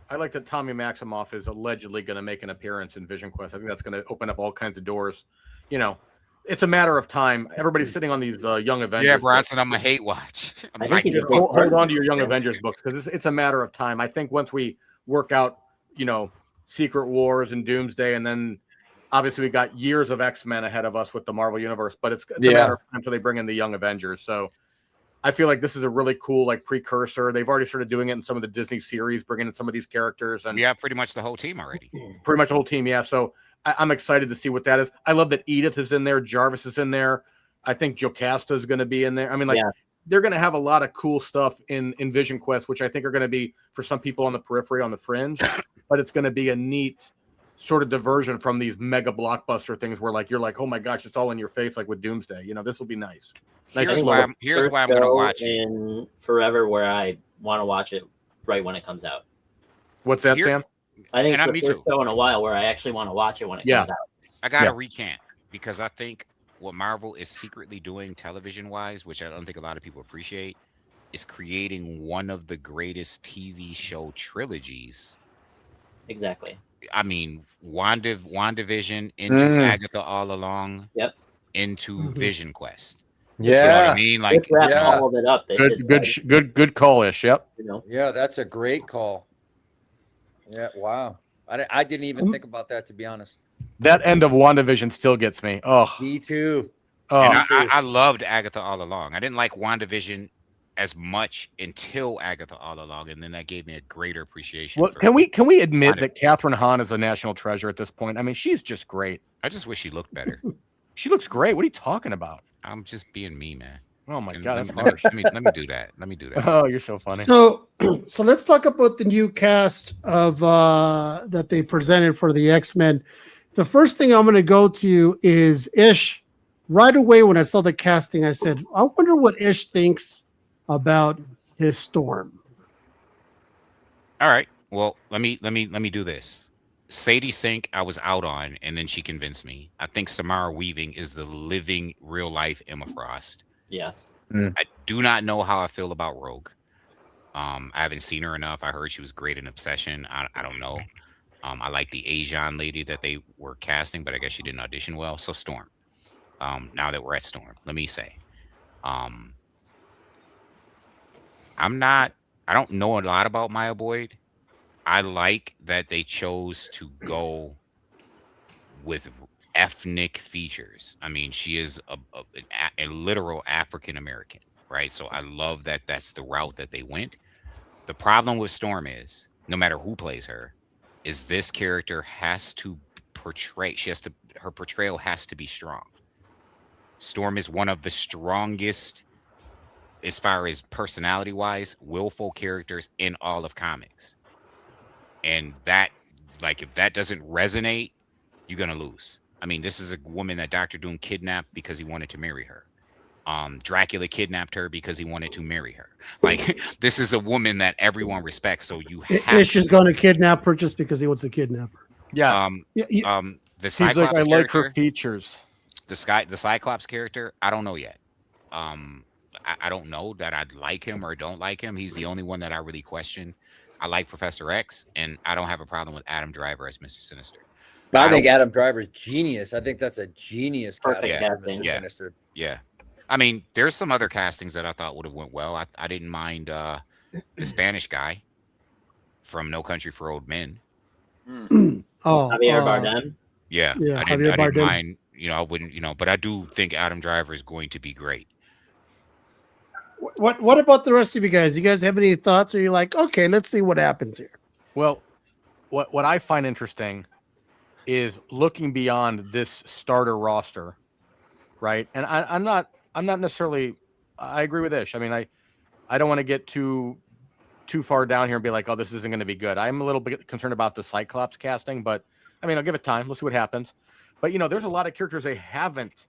I like that Tommy Maximoff is allegedly going to make an appearance in Vision Quest. I think that's going to open up all kinds of doors. It's a matter of time. Everybody's sitting on these Young Avengers. Yeah, Bronson, I'm a hate watch. Hold on to your Young Avengers books because it's a matter of time. I think once we work out, Secret Wars and Doomsday, and then obviously we got years of X-Men ahead of us with the Marvel Universe, but it's a matter of time until they bring in the Young Avengers. So I feel like this is a really cool precursor. They've already started doing it in some of the Disney series, bringing in some of these characters, and pretty much the whole team already. Pretty much the whole team, yeah. So I'm excited to see what that is. I love that Edith is in there, Jarvis is in there. I think Jocasta is going to be in there. I mean, they're going to have a lot of cool stuff in Vision Quest, which I think are going to be for some people on the periphery, on the fringe, but it's going to be a neat sort of diversion from these mega blockbuster things where you're like, oh my gosh, it's all in your face, like with Doomsday. This will be nice. Here's why I'm going to watch it. In forever, where I want to watch it right when it comes out. What's that, Sam? I think it's the first show in a while where I actually want to watch it when it comes out. I got to recant because I think what Marvel is secretly doing television-wise, which I don't think a lot of people appreciate, is creating one of the greatest TV show trilogies. Exactly. I mean, WandaVision into Agatha All Along, into Vision Quest. Yeah, you know what I mean, like all of it up. Good call-ish. Yep. Yeah, that's a great call. Yeah, wow. I didn't even think about that, to be honest. That end of WandaVision still gets me. Oh, me too. Oh, I loved Agatha All Along. I didn't like WandaVision as much until Agatha All Along, and then that gave me a greater appreciation. Well, can we admit that Catherine Hahn is a national treasure at this point? I mean, she's just great. I just wish she looked better. She looks great. What are you talking about? I'm just being me, man. Oh my God, that's harsh. Let me do that. Oh, you're so funny. So let's talk about the new cast of that they presented for the X-Men. The first thing I'm going to go to is Ish. Right away when I saw the casting, I said, I wonder what Ish thinks about his Storm. All right. Well, let me do this. Sadie Sink, I was out on, and then she convinced me. I think Samara Weaving is the living, real-life Emma Frost. Yes. I do not know how I feel about Rogue. I haven't seen her enough. I heard she was great in Obsession. I don't know. I like the Asian lady that they were casting, but I guess she didn't audition well. So Storm. Now that we're at Storm, let me say, I don't know a lot about Maya Boyd. I like that they chose to go with ethnic features. I mean, she is a literal African American, right? So I love that that's the route that they went. The problem with Storm is, no matter who plays her, is this character has to portray, her portrayal has to be strong. Storm is one of the strongest, as far as personality wise, willful characters in all of comics. And that, like, if that doesn't resonate, you're going to lose. I mean, this is a woman that Dr. Doom kidnapped because he wanted to marry her. Dracula kidnapped her because he wanted to marry her. Like, this is a woman that everyone respects. So you have Ish is going to kidnap her just because he wants to kidnap her. Yeah. The Seems Cyclops like I like character, her features. the Cyclops character, I don't know yet. I don't know that I'd like him or don't like him. He's the only one that I really question. I like Professor X, and I don't have a problem with Adam Driver as Mr. Sinister. I think Adam Driver's genius. I think that's a genius Perfect casting for casting. Mr. Sinister. Yeah. I mean, there's some other castings that I thought would have went well. I didn't mind the Spanish guy from No Country for Old Men. Oh, Javier Bardem. Yeah, Yeah, I Javier didn't Bardem. mind. I wouldn't. But I do think Adam Driver is going to be great. What about the rest of you guys? You guys have any thoughts? Or you're like, okay, let's see what happens here. Well, what I find interesting is looking beyond this starter roster, right? And I'm not necessarily. I agree with Ish. I mean, I don't want to get too far down here and be like, oh, this isn't going to be good. I'm a little bit concerned about the Cyclops casting, but I mean, I'll give it time. Let's see what happens. But there's a lot of characters they haven't.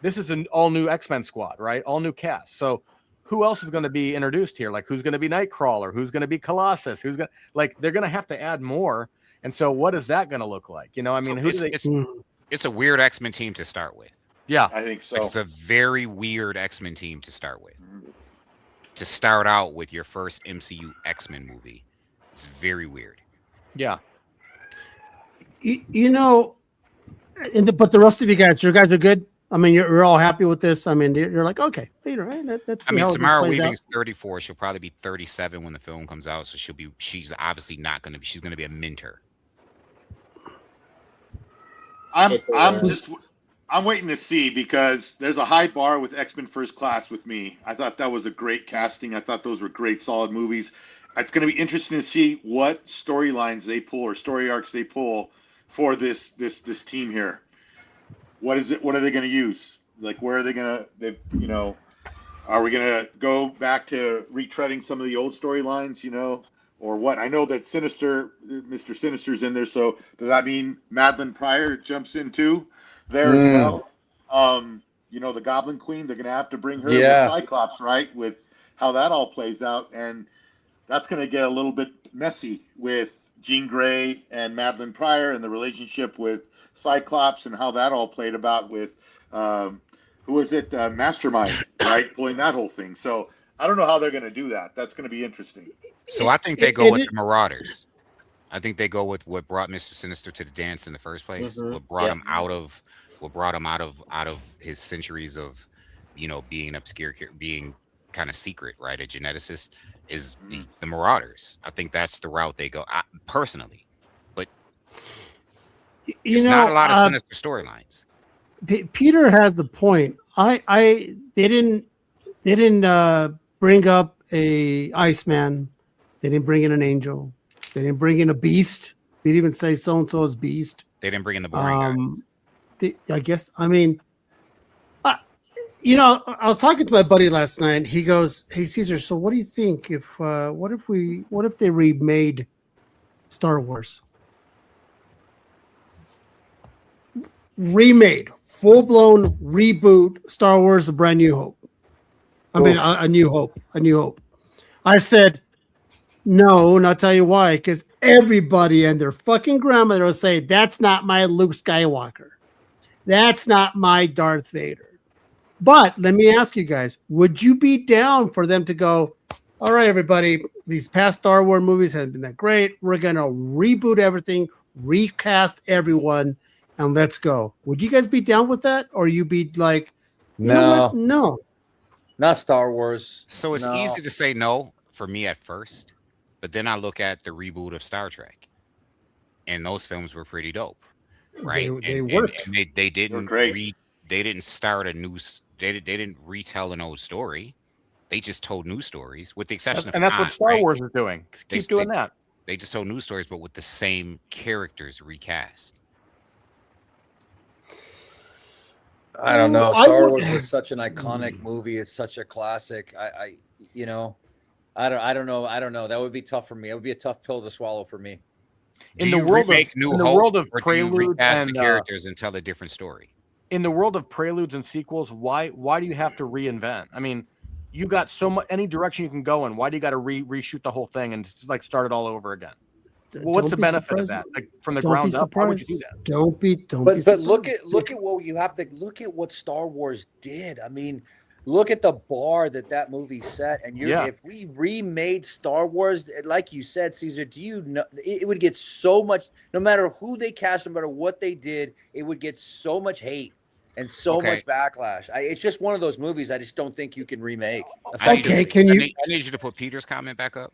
This is an all new X-Men squad, right? All new cast. So who else is going to be introduced here? Like, who's going to be Nightcrawler? Who's going to be Colossus? They're going to have to add more. And so what is that going to look like? I mean, So it's a weird X-Men team to start with. Yeah, I think so. Like, it's a very weird X-Men team to start with. To start out with your first MCU X-Men movie, it's very weird. Yeah. But the rest of you guys are good. I mean, you're all happy with this. I mean, you're like, okay, Peter, right? Let's see how Samara this plays Weaving's out. 34. She'll probably be 37 when the film comes out. So she's obviously not going to be. She's going to be a mentor. I'm waiting to see, because there's a high bar with X-Men First Class with me. I thought that was a great casting. I thought those were great, solid movies. It's going to be interesting to see what storylines they pull or story arcs they pull for this team here. What is it? What are they going to use? Like, where are they going to? Are we going to go back to retreading some of the old storylines? Or what? I know that Mr. Sinister's in there. So does that mean Madeline Pryor jumps in too there as well? The Goblin Queen. They're going to have to bring her with Cyclops, right? With how that all plays out, and that's going to get a little bit messy with Jean Grey and Madeline Pryor and the relationship with Cyclops and how that all played about with who was it, Mastermind, right? Pulling that whole thing. So I don't know how they're going to do that. That's going to be interesting. So I think they go with the Marauders. I think they go with what brought Mr. Sinister to the dance in the first place. What brought him out of his centuries of, being obscure, being kind of secret, right? A geneticist is the Marauders. I think that's the route they go. Personally, but there's not a lot of Sinister storylines. Peter has the point. They didn't bring up a Iceman. They didn't bring in an Angel. They didn't bring in a Beast. They didn't even say so and so is Beast. They didn't bring in the boring guys. I guess. I mean, I was talking to my buddy last night. He goes, "Hey Caesar, so what do you think what if they remade Star Wars? Remade, full-blown reboot Star Wars: A Brand New Hope. I mean, a New Hope. A New Hope." I said, no, and I'll tell you why. Because everybody and their fucking grandmother will say, that's not my Luke Skywalker. That's not my Darth Vader. But let me ask you guys, would you be down for them to go, all right, everybody, these past Star Wars movies haven't been that great. We're going to reboot everything, recast everyone, and let's go. Would you guys be down with that? Or you be like, you know what? No. Not Star Wars. So it's No. easy to say no for me at first, but then I look at the reboot of Star Trek, and those films were pretty dope, right? They worked. And they didn't great. they didn't start a new. They didn't retell an old story. They just told new stories, with the exception of and that's Han, what Star right? Wars is doing. Keep doing that. They just told new stories, but with the same characters recast. I don't know. I Star would- Wars was such an iconic movie. It's such a classic. I don't know. That would be tough for me. It would be a tough pill to swallow for me. In the world of Preludes recast and the characters and tell a different story. In the world of preludes and sequels, why do you have to reinvent? I mean, you got so much any direction you can go in. Why do you got to reshoot the whole thing and like start it all over again? Well, what's the benefit of that? Like from the ground up, why would you do that? Don't be. But look at what you have to look at what Star Wars did. I mean, look at the bar that movie set. And if we remade Star Wars, like you said, Caesar, do you know it would get so much? No matter who they cast, no matter what they did, it would get so much hate and so much backlash. It's just one of those movies I just don't think you can remake. I need you to put Peter's comment back up.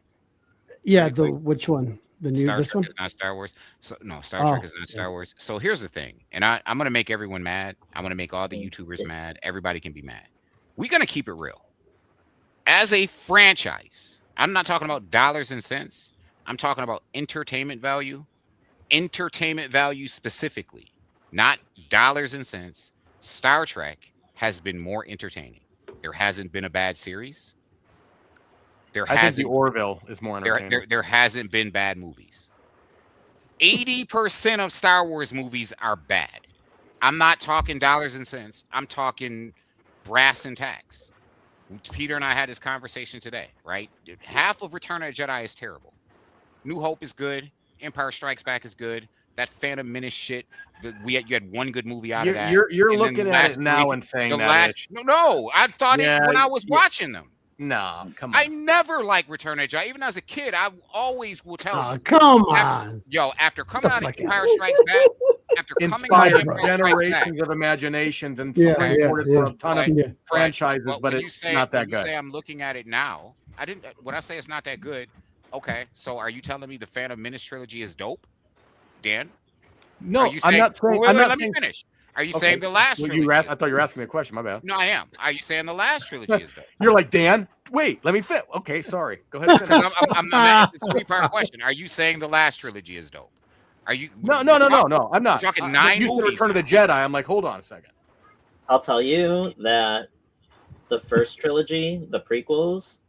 Yeah, which one? The new Star this Trek one? is not Star Wars. So no, Star Trek is not Star Wars. So here's the thing, and I'm gonna make everyone mad. I'm gonna make all the YouTubers mad. Everybody can be mad. We're gonna keep it real. As a franchise, I'm not talking about dollars and cents. I'm talking about entertainment value. Entertainment value specifically, not dollars and cents. Star Trek has been more entertaining. There hasn't been a bad series. I think the Orville is more entertaining. There hasn't been bad movies. 80% of Star Wars movies are bad. I'm not talking dollars and cents. I'm talking brass and tacks. Peter and I had this conversation today, right? Half of Return of the Jedi is terrible. New Hope is good. Empire Strikes Back is good. That Phantom Menace shit, you had one good movie out of that. You're looking at it now and saying that. No, I thought it when I was watching them. No, come on. I never liked Return of the Jedi. Even as a kid, I always will tell you. Come on. After coming out of Empire Strikes Back, inspired generations of imaginations and supported for a ton of franchises, but it's not that good. You say I'm looking at it now. When I say it's not that good, okay. So are you telling me the Phantom Menace trilogy is dope, Dan? No, I'm not saying. Let me finish. Are you saying the last trilogy? I thought you were asking me a question. My bad. No, I am. Are you saying the last trilogy is dope? You're like, Dan, wait, let me fit. Okay, sorry. Go ahead. I'm asking a three-part question. Are you saying the last trilogy is dope? Are you? No. I'm not. You're talking 9 you movies. Return of the Jedi. I'm like, hold on a second. I'll tell you that the first trilogy, the prequels,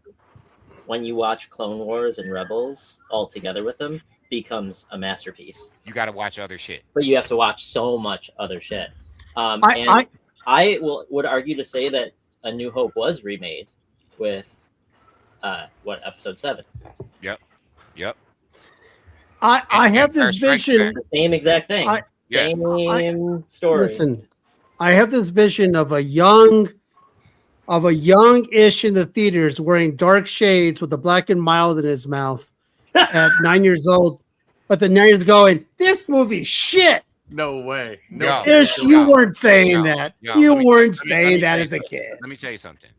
when you watch Clone Wars and Rebels all together with them, becomes a masterpiece. You got to watch other shit. But you have to watch so much other shit. I would argue to say that A New Hope was remade with episode 7. Yep. I have this vision. The same exact thing. Same story. Listen, I have this vision of a young-ish in the theaters wearing dark shades with a black and mild in his mouth at 9 years old. But the 9 years going, this movie's shit. No way. Ish, you weren't saying that. You weren't saying that as a kid. Let me tell you something.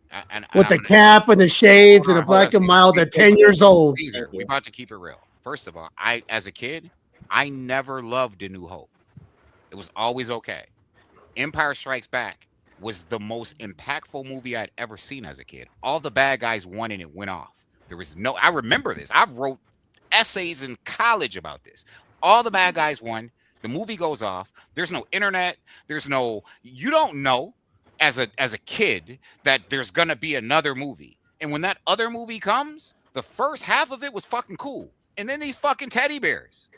With the cap and the shades and the black and mild at 10 years old. Caesar, we're about to keep it real. First of all, as a kid, I never loved A New Hope. It was always okay. Empire Strikes Back was the most impactful movie I'd ever seen as a kid. All the bad guys won and it went off. I remember this. I wrote essays in college about this. All the bad guys won. The movie goes off. There's no internet. You don't know as a kid that there's gonna be another movie. And when that other movie comes, the first half of it was fucking cool. And then these fucking teddy bears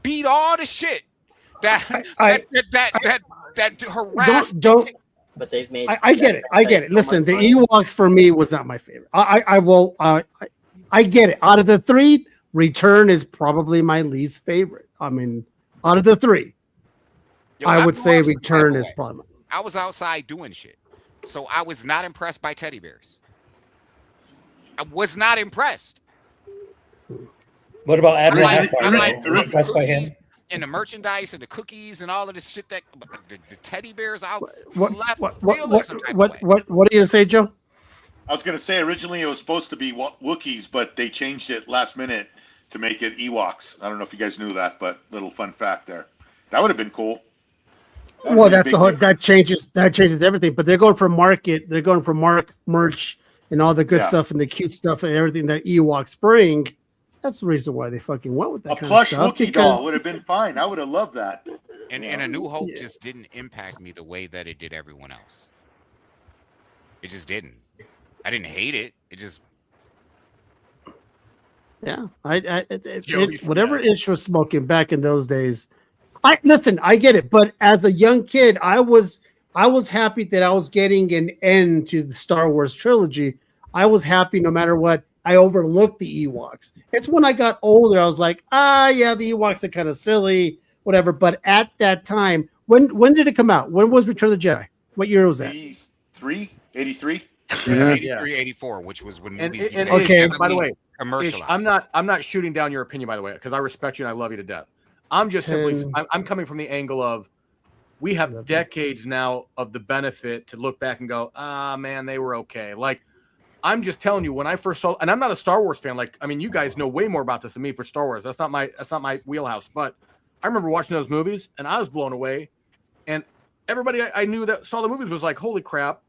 beat all the shit that harass. Don't. But they've made. I get it. I get it. Listen, the Ewoks for me was not my favorite. I get it. Out of the 3, Return is probably my least favorite. I mean, out of the 3, I would say Return is probably. I was outside doing shit, so I was not impressed by teddy bears. I was not impressed. What about Admiral I'm impressed by him? And the merchandise and the cookies and all of this shit the teddy bears out What are you gonna say, Joe? I was going to say originally it was supposed to be Wookiees, but they changed it last minute to make it Ewoks. I don't know if you guys knew that, but little fun fact there. That would have been cool. Well, that's a whole, that changes everything. But they're going for market. They're going for merch and all the good stuff and the cute stuff and everything that Ewoks bring. That's the reason why they fucking went with that. A kind plush of stuff Wookiee doll would have been fine. I would have loved that. And A New Hope just didn't impact me the way that it did everyone else. It just didn't. I didn't hate it. It just. Yeah, whatever Ish was smoking back in those days. I get it, but as a young kid, I was happy that I was getting an end to the Star Wars trilogy. I was happy no matter what. I overlooked the Ewoks. It's when I got older, I was like, yeah, the Ewoks are kind of silly, whatever. But at that time, when did it come out? When was Return of the Jedi? What year was that? 83? 83, 84, which was when movies and okay. By the way, commercialized. I'm not shooting down your opinion, by the way, because I respect you and I love you to death. I'm just simply I'm coming from the angle of we have decades now of the benefit to look back and go, man, they were okay. Like I'm just telling you, when I first saw, and I'm not a Star Wars fan. Like, I mean, you guys know way more about this than me for Star Wars. That's not my wheelhouse. But I remember watching those movies and I was blown away. And everybody I knew that saw the movies was like, holy crap.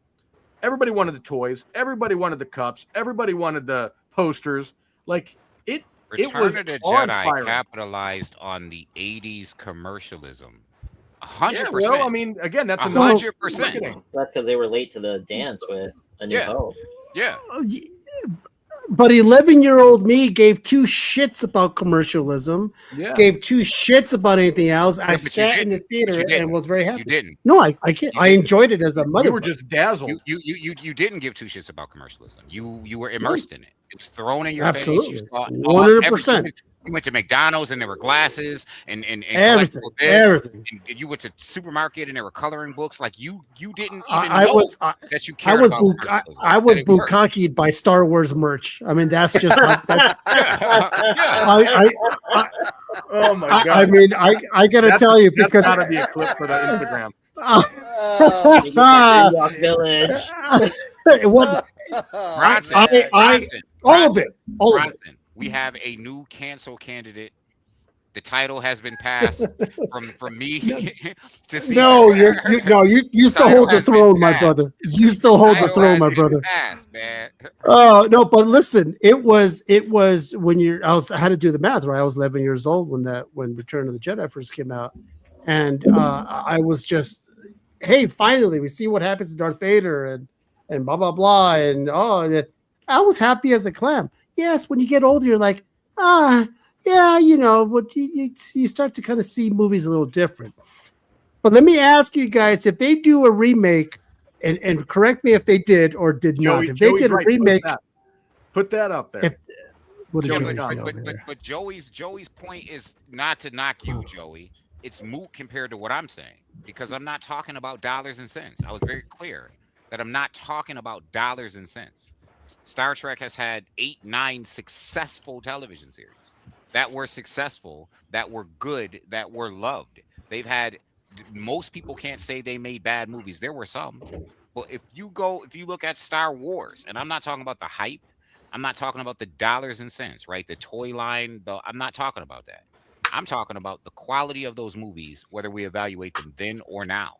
Everybody wanted the toys. Everybody wanted the cups. Everybody wanted the posters. Like Return of the Jedi capitalized on the 80s commercialism. 100%. Well, I mean, again, that's 100%. That's because they were late to the dance with A New Hope. Yeah. But 11-year-old me gave two shits about commercialism, gave two shits about anything else. I sat in the theater and was very happy. You didn't. No, I can't. I enjoyed it as a mother. You were just dazzled. You didn't give two shits about commercialism. You were immersed in it. It was thrown in your face. Absolutely. 100%. You went to McDonald's and there were glasses and everything. And you went to supermarket and there were coloring books. Like you didn't even know that you cared about commercialism. I was bukkakied by Star Wars merch. I mean, that's just that's. Oh my god! I mean, I gotta tell you because that's gotta be a clip for the Instagram. Village. It was Bronson, all of it. All of it. We have a new cancel candidate. The title has been passed from me to see. No, you still hold the throne, my brother. You still hold the throne, my brother. Passed, man. Oh no, but listen, it was when I had to do the math, right? I was 11 years old when Return of the Jedi first came out, and I was just, hey, finally we see what happens to Darth Vader and blah blah blah, and I was happy as a clam. Yes, when you get older, you're like, yeah, but you start to kind of see movies a little different. But let me ask you guys, if they do a remake, and correct me if they did or did not. If they did a remake, put that up there. But Joey's point is not to knock you, Joey. It's moot compared to what I'm saying, because I'm not talking about dollars and cents. I was very clear that I'm not talking about dollars and cents. Star Trek has had 8-9 successful television series that were successful, that were good, that were loved. They've had, most people can't say they made bad movies. There were some, but if you look at Star Wars, and I'm not talking about the hype, I'm not talking about the dollars and cents, right? The toy line, I'm not talking about that. I'm talking about the quality of those movies, whether we evaluate them then or now.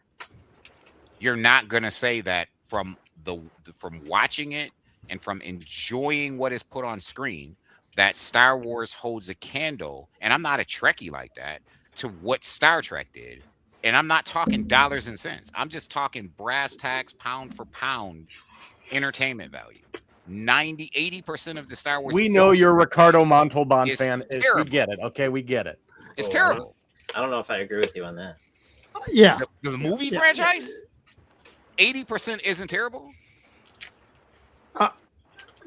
You're not gonna say that from watching it and from enjoying what is put on screen, that Star Wars holds a candle, and I'm not a Trekkie like that, to what Star Trek did. And I'm not talking dollars and cents. I'm just talking brass tacks, pound for pound entertainment value. 80% of the Star Wars. We know you're a Ricardo Montalban fan. Terrible. We get it. Okay, we get it. It's terrible. I don't know if I agree with you on that. Yeah. The movie franchise, 80% isn't terrible.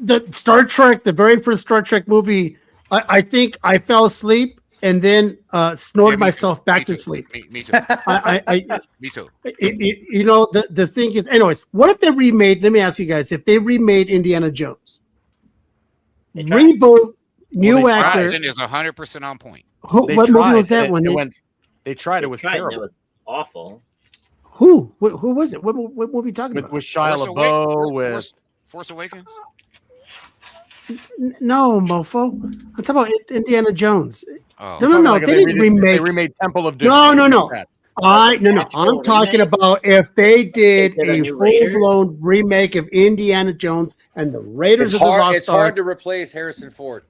The Star Trek, the very first Star Trek movie, I think I fell asleep and then snored myself back to sleep. Me too. Me too. The thing is, anyways, what if they remade? Let me ask you guys: if they remade Indiana Jones, reboot, new actor, Bronson is 100% on point. What movie was that one? They tried. It was terrible. It was awful. Who was it? What movie are you talking about? With Shia LaBeouf, Force Awakens? No, mofo. I'm talking about Indiana Jones. Oh. No. Like They didn't remake. They remade Temple of Doom. No. I'm talking about if they did a full-blown remake of Indiana Jones and the Raiders of the Lost Ark. It's hard to replace Harrison Ford.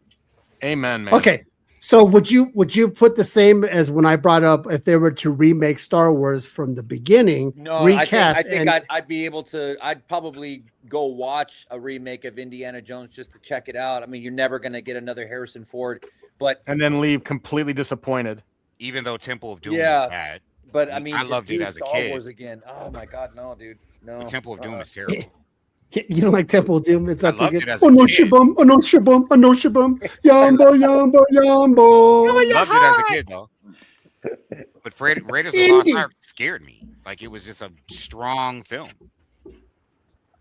Amen, man. Okay. So would you put the same as when I brought up if they were to remake Star Wars from the beginning? No, recast. I think I'd be able to. I'd probably go watch a remake of Indiana Jones just to check it out. I mean, you're never going to get another Harrison Ford, and then leave completely disappointed. Even though Temple of Doom is bad. But I mean, I loved it as a Star kid. Wars again. Oh my God, no, dude, no. The Temple of Doom is terrible. You don't like Temple of Doom? It's not too good. Oh no, shabum! Oh no, shabum! Oh no, shabum! Yambo, yambo, yambo! I loved it as a kid, though. But Raiders of the Lost Ark scared me. Like it was just a strong film.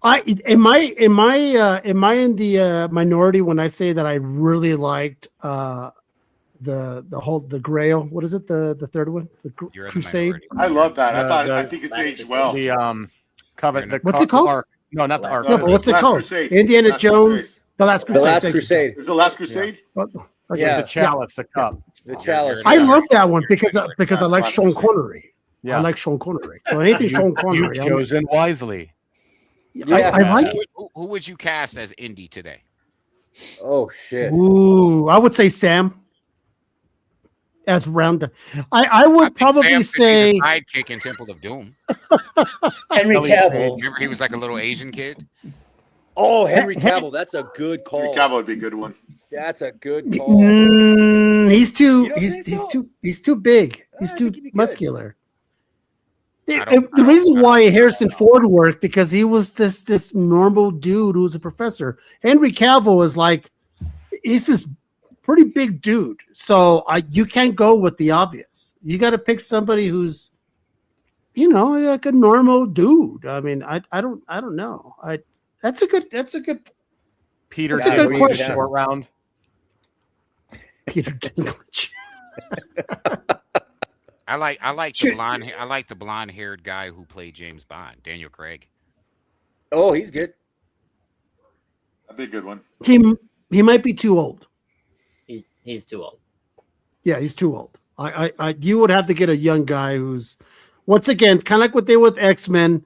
Am I in the minority when I say that I really liked the Grail? What is it? The third one, the Crusade. I love that. I think it's aged well. The Covenant. What's it called? Ark. No, not the Ark. No, but what's it called? Crusade. Indiana Jones, The Last Crusade. The Last Crusade. Is the Last Crusade? Yeah, the chalice, the cup. The chalice. I love that one because I like Sean Connery. Yeah. I like Sean Connery. So anything Sean Connery, You've chosen wisely. I like it. Who would you cast as Indy today? Oh shit. Ooh, I would say Sam. As round, I would probably say the sidekick in Temple of Doom. Henry Cavill. Remember, he was like a little Asian kid. Oh, Henry Cavill. That's a good call. Henry Cavill would be a good one. That's a good call. He's too big. He's too muscular. The reason why Harrison Ford worked because he was this normal dude who was a professor. Henry Cavill is like he's this pretty big dude, so you can't go with the obvious. You got to pick somebody who's, like a normal dude. I mean, I don't know. That's a good Peter. That's a good question. Short round. Peter Dinklage. I like the blonde-haired guy who played James Bond, Daniel Craig. Oh, he's good. That'd be a good one. He might be too old. He's too old. Yeah, he's too old. You would have to get a young guy who's, once again, kind of like what they did with X-Men.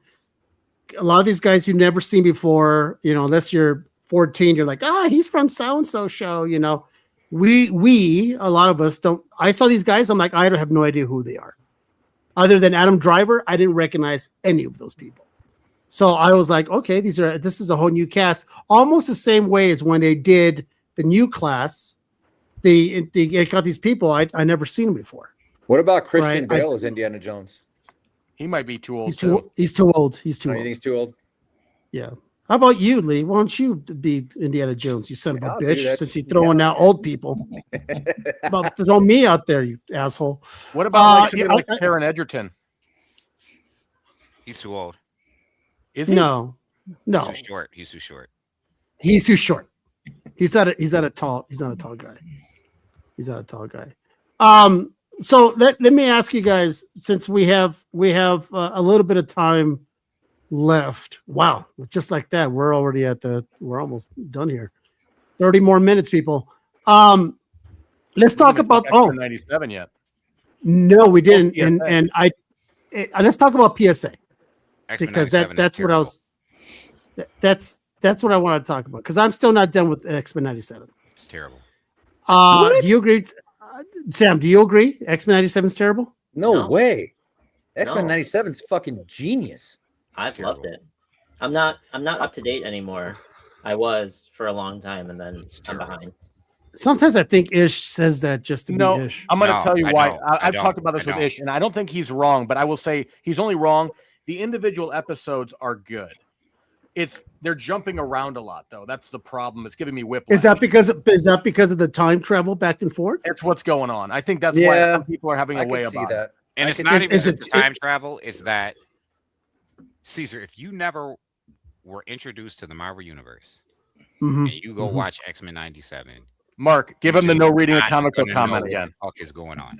A lot of these guys you've never seen before, unless you're 14, you're like, he's from so-and-so show, We, a lot of us don't. I saw these guys, I'm like, I have no idea who they are. Other than Adam Driver, I didn't recognize any of those people. So I was like, okay, this is a whole new cast. Almost the same way as when they did the new class. They got these people I never seen them before. What about Christian Bale as Indiana Jones? He might be too old. He's too old. He's too old. You think he's too old? Yeah. How about you, Lee? Why don't you be Indiana Jones, you son of a bitch, since you're throwing out old people? About throw me out there, you asshole. What about like Taron Egerton? He's too old. Is he? No. He's too short. He's too short. He's too short. He's not a tall guy. He's not a tall guy. So let me ask you guys, since we have a little bit of time left. Wow, just like that, we're almost done here. 30 more minutes, people. Let's talk about 97 yet. No, we didn't. And let's talk about PSA. Because that's what I was that's what I want to talk about, because I'm still not done with X-Men 97. It's terrible. Do you agree? Sam, do you agree? X-Men 97 is terrible? No way. X-Men 97 is fucking genius. I've loved it. I'm not up to date anymore. I was for a long time, and then I'm behind. Sometimes I think Ish says that just to be Ish. I'm going to tell you why. I've talked about this with Ish, and I don't think he's wrong, but I will say he's only wrong. The individual episodes are good. They're jumping around a lot, though. That's the problem. It's giving me whiplash. Is that because of the time travel back and forth? That's what's going on. I think that's why some people are having a way about it. And it's not even the time travel. It's that, Caesar, if you never were introduced to the Marvel Universe and you go watch X-Men 97, Mark, give him the no reading a comic book comment again. What the fuck is going on?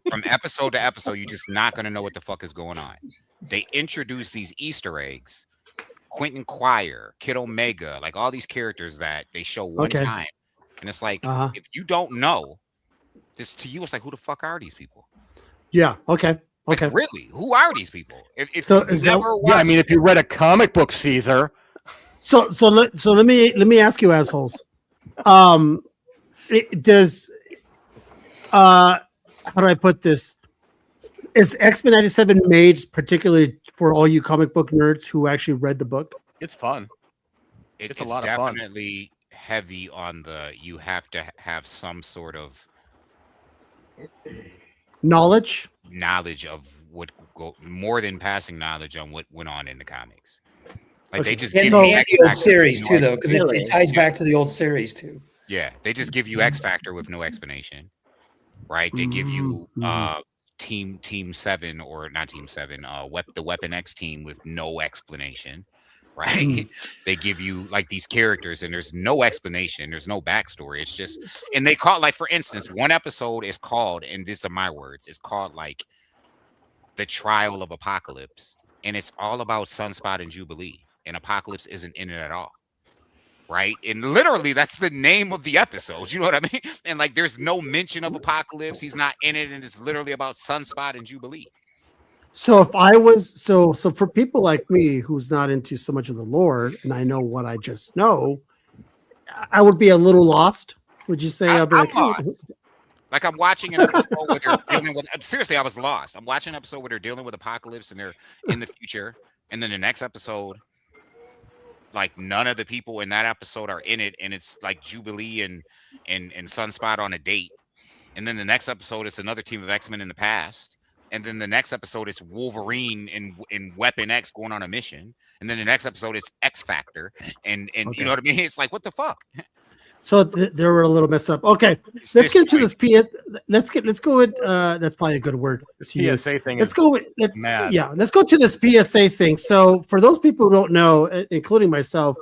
From episode to episode, you're just not going to know what the fuck is going on. They introduce these Easter eggs Quentin Quire, Kid Omega, like all these characters that they show one time. And it's like, if you don't know this to you, it's like, who the fuck are these people? Yeah. Okay. Like, Okay. really? Who are these people? If So you never watched, I mean, if you read a comic book, Caesar. So let me ask you, assholes. How do I put this? Is X-Men 97 made particularly for all you comic book nerds who actually read the book? It's fun. It's a lot of fun. Definitely heavy on the, you have to have some sort of knowledge of what more than passing knowledge on what went on in the comics. Like Okay. they just And give the you old series too, though, because Really? it ties back to the old series too. Yeah, they just give you X Factor with no explanation, right? They give you Team 7 or not Team 7, the Weapon X team with no explanation, right? They give you like these characters and there's no explanation, there's no backstory. It's just, and they call, like, for instance, one episode is called, and these are my words, it's called like The Trial of Apocalypse, and it's all about Sunspot and Jubilee, and Apocalypse isn't in it at all. Right, and literally that's the name of the episode. You know what I mean? And like, there's no mention of Apocalypse. He's not in it, and it's literally about Sunspot and Jubilee. So if I was so for people like me who's not into so much of the lore, and I know what I just know, I would be a little lost. Would you say? I'd be like, lost. Like, I'm watching an episode where they're dealing with. Seriously, I was lost. I'm watching an episode where they're dealing with Apocalypse and they're in the future, and then the next episode, like, none of the people in that episode are in it, and it's like Jubilee and Sunspot on a date, and then the next episode it's another team of X-Men in the past, and then the next episode it's Wolverine and Weapon X going on a mission, and then the next episode it's X Factor, and you know what I mean? It's like, what the fuck? So they were a little messed up. Okay, let's get into this. Let's go with that's probably a good word to use. PSA thing. Let's go with mad. Yeah. Let's go to this PSA thing. So for those people who don't know, including myself,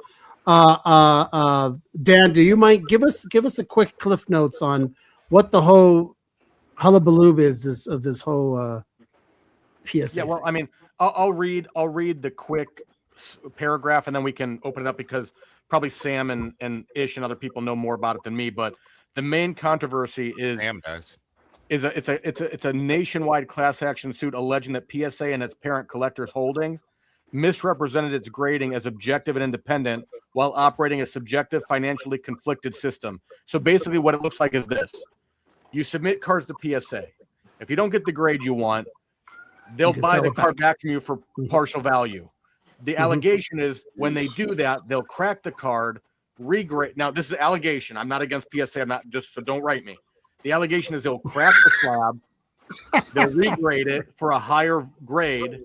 Dan, do you mind give us a quick cliff notes on what the whole hullabaloo is of this whole PSA? Yeah. Well, I mean, I'll read the quick paragraph and then we can open it up because probably Sam and Ish and other people know more about it than me, but the main controversy is Sam does. It's a nationwide class action suit alleging that PSA and its parent Collectors Holdings misrepresented its grading as objective and independent while operating a subjective, financially conflicted system. So basically what it looks like is this. You submit cards to PSA. If you don't get the grade you want, they'll buy the card back from you for partial value. The allegation is when they do that, they'll crack the card, regrade. Now, this is an allegation. I'm not against PSA. I'm not, just so don't write me. The allegation is they'll crack the slab, they'll regrade it for a higher grade,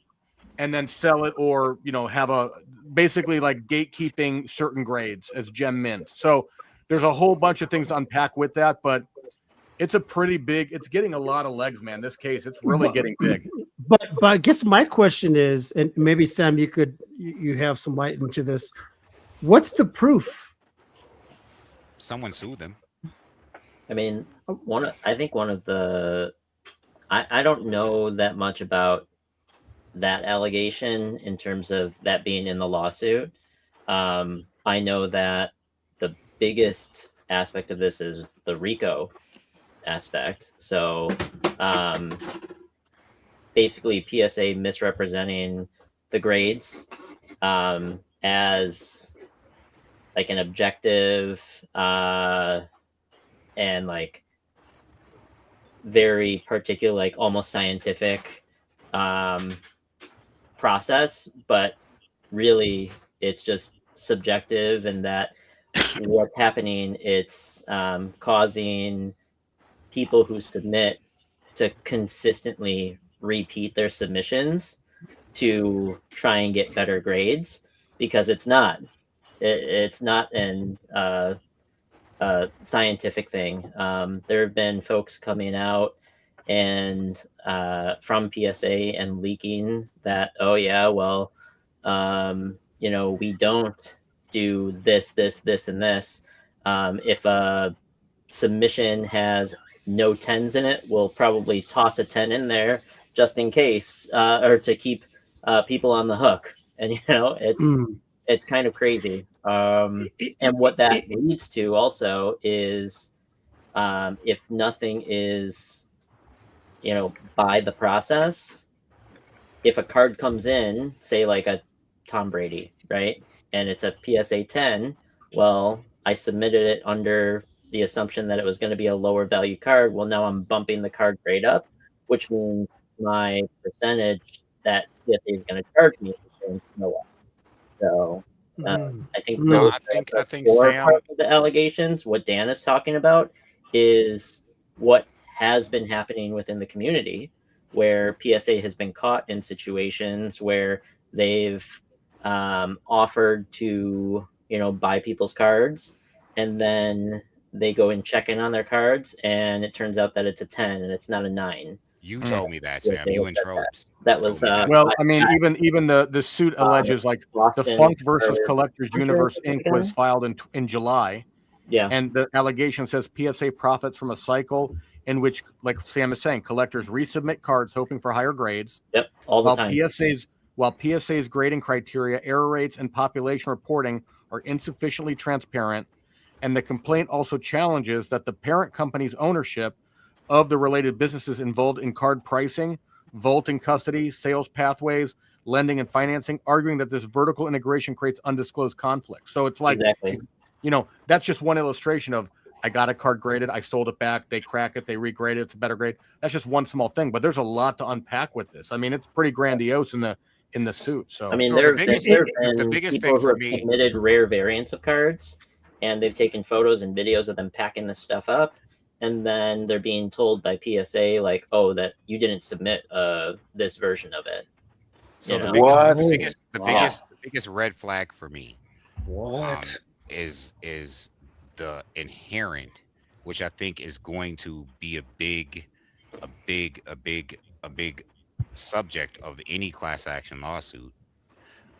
and then sell it, or have a basically like gatekeeping certain grades as gem mint. So there's a whole bunch of things to unpack with that, but it's a pretty big. It's getting a lot of legs, man. This case, it's really getting big. But I guess my question is, and maybe Sam, you have some light into this. What's the proof? Someone sued them. I mean, I think one of the, I don't know that much about that allegation in terms of that being in the lawsuit. I know that the biggest aspect of this is the RICO aspect. So basically PSA misrepresenting the grades as like an objective and like very particular, like almost scientific process, but really it's just subjective, and that what's happening, it's causing people who submit to consistently repeat their submissions to try and get better grades, because it's not an scientific thing. There have been folks coming out and from PSA and leaking that, oh yeah, well, we don't do this, and this. If a submission has no 10s in it, we'll probably toss a 10 in there just in case, or to keep people on the hook. And it's kind of crazy. And what that leads to also is, if nothing is, by the process, if a card comes in, say like a Tom Brady, right? And it's a PSA 10, well, I submitted it under the assumption that it was going to be a lower value card. Well, now I'm bumping the card grade up, which means my percentage that PSA is going to charge me is going to go up. So I think I think Sam, part of the allegations, what Dan is talking about, is what has been happening within the community, where PSA has been caught in situations where they've offered to, buy people's cards, and then they go and check in on their cards, and it turns out that it's a 10 and it's not a 9. You told me that, Sam. You and Trobes. That was well, I mean, even the suit alleges like the Funked versus Collectors Universe Inc. was filed in July. Yeah. And the allegation says PSA profits from a cycle in which, like Sam is saying, collectors resubmit cards hoping for higher grades. Yep, all the time. While PSA's grading criteria, error rates, and population reporting are insufficiently transparent, and the complaint also challenges that the parent company's ownership of the related businesses involved in card pricing, vault and custody, sales pathways, lending and financing, arguing that this vertical integration creates undisclosed conflict. So it's like, that's just one illustration of, I got a card graded, I sold it back, they crack it, they regrade it, it's a better grade. That's just one small thing, but there's a lot to unpack with this. I mean, it's pretty grandiose in the suit. So I mean, the people biggest thing who for have me, submitted rare variants of cards, and they've taken photos and videos of them packing this stuff up, and then they're being told by PSA like, "Oh, that you didn't submit this version of it." So the biggest red flag for me, is the inherent, which I think is going to be a big subject of any class action lawsuit.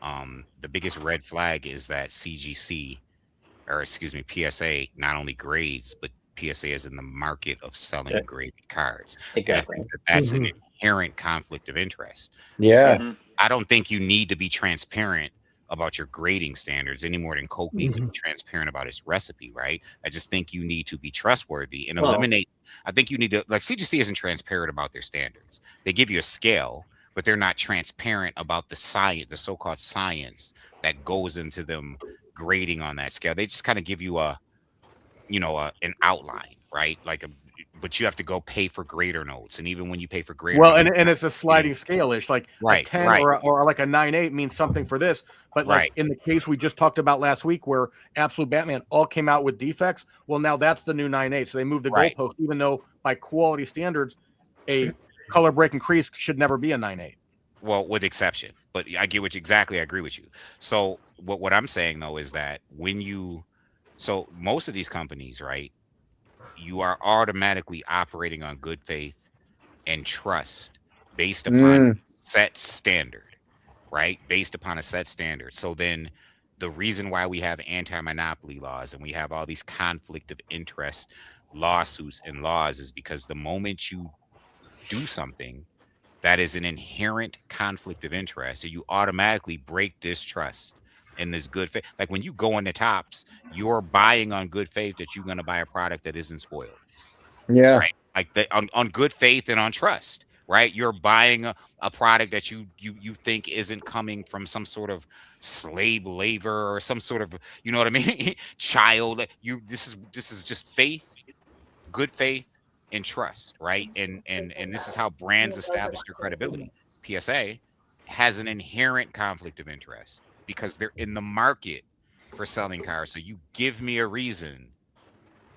The biggest red flag is that PSA not only grades, but PSA is in the market of selling graded cards. Exactly. And I think that's an inherent conflict of interest. Yeah. I don't think you need to be transparent about your grading standards any more than Coke needs to be transparent about its recipe, right? I just think you need to be trustworthy and eliminate. I think you need to, like, CGC isn't transparent about their standards. They give you a scale, but they're not transparent about the science, the so-called science that goes into them grading on that scale. They just kind of give you an outline, right? But you have to go pay for grader notes, and even when you pay for grader notes, and it's a sliding scale-ish, like a 10 or like a 9.8 means something for this, but like in the case we just talked about last week where Absolute Batman all came out with defects, well, now that's the new 9.8, so they moved the goalpost, even though by quality standards a color break increase should never be a 9.8. Well, with exception, but I get what I agree with you. So what I'm saying though is that so most of these companies, right, you are automatically operating on good faith and trust based upon set standard, right? Based upon a set standard. So then the reason why we have anti-monopoly laws and we have all these conflict of interest lawsuits and laws is because the moment you do something that is an inherent conflict of interest, so you automatically break this trust and this good faith. Like when you go into Tops, you're buying on good faith that you're going to buy a product that isn't spoiled. Yeah. Right? Like on good faith and on trust, right? You're buying a product that you think isn't coming from some sort of slave labor or some sort of, you know what I mean? Child. This is just faith, good faith, and trust, right? And this is how brands establish their credibility. PSA has an inherent conflict of interest because they're in the market for selling cars. So you give me a reason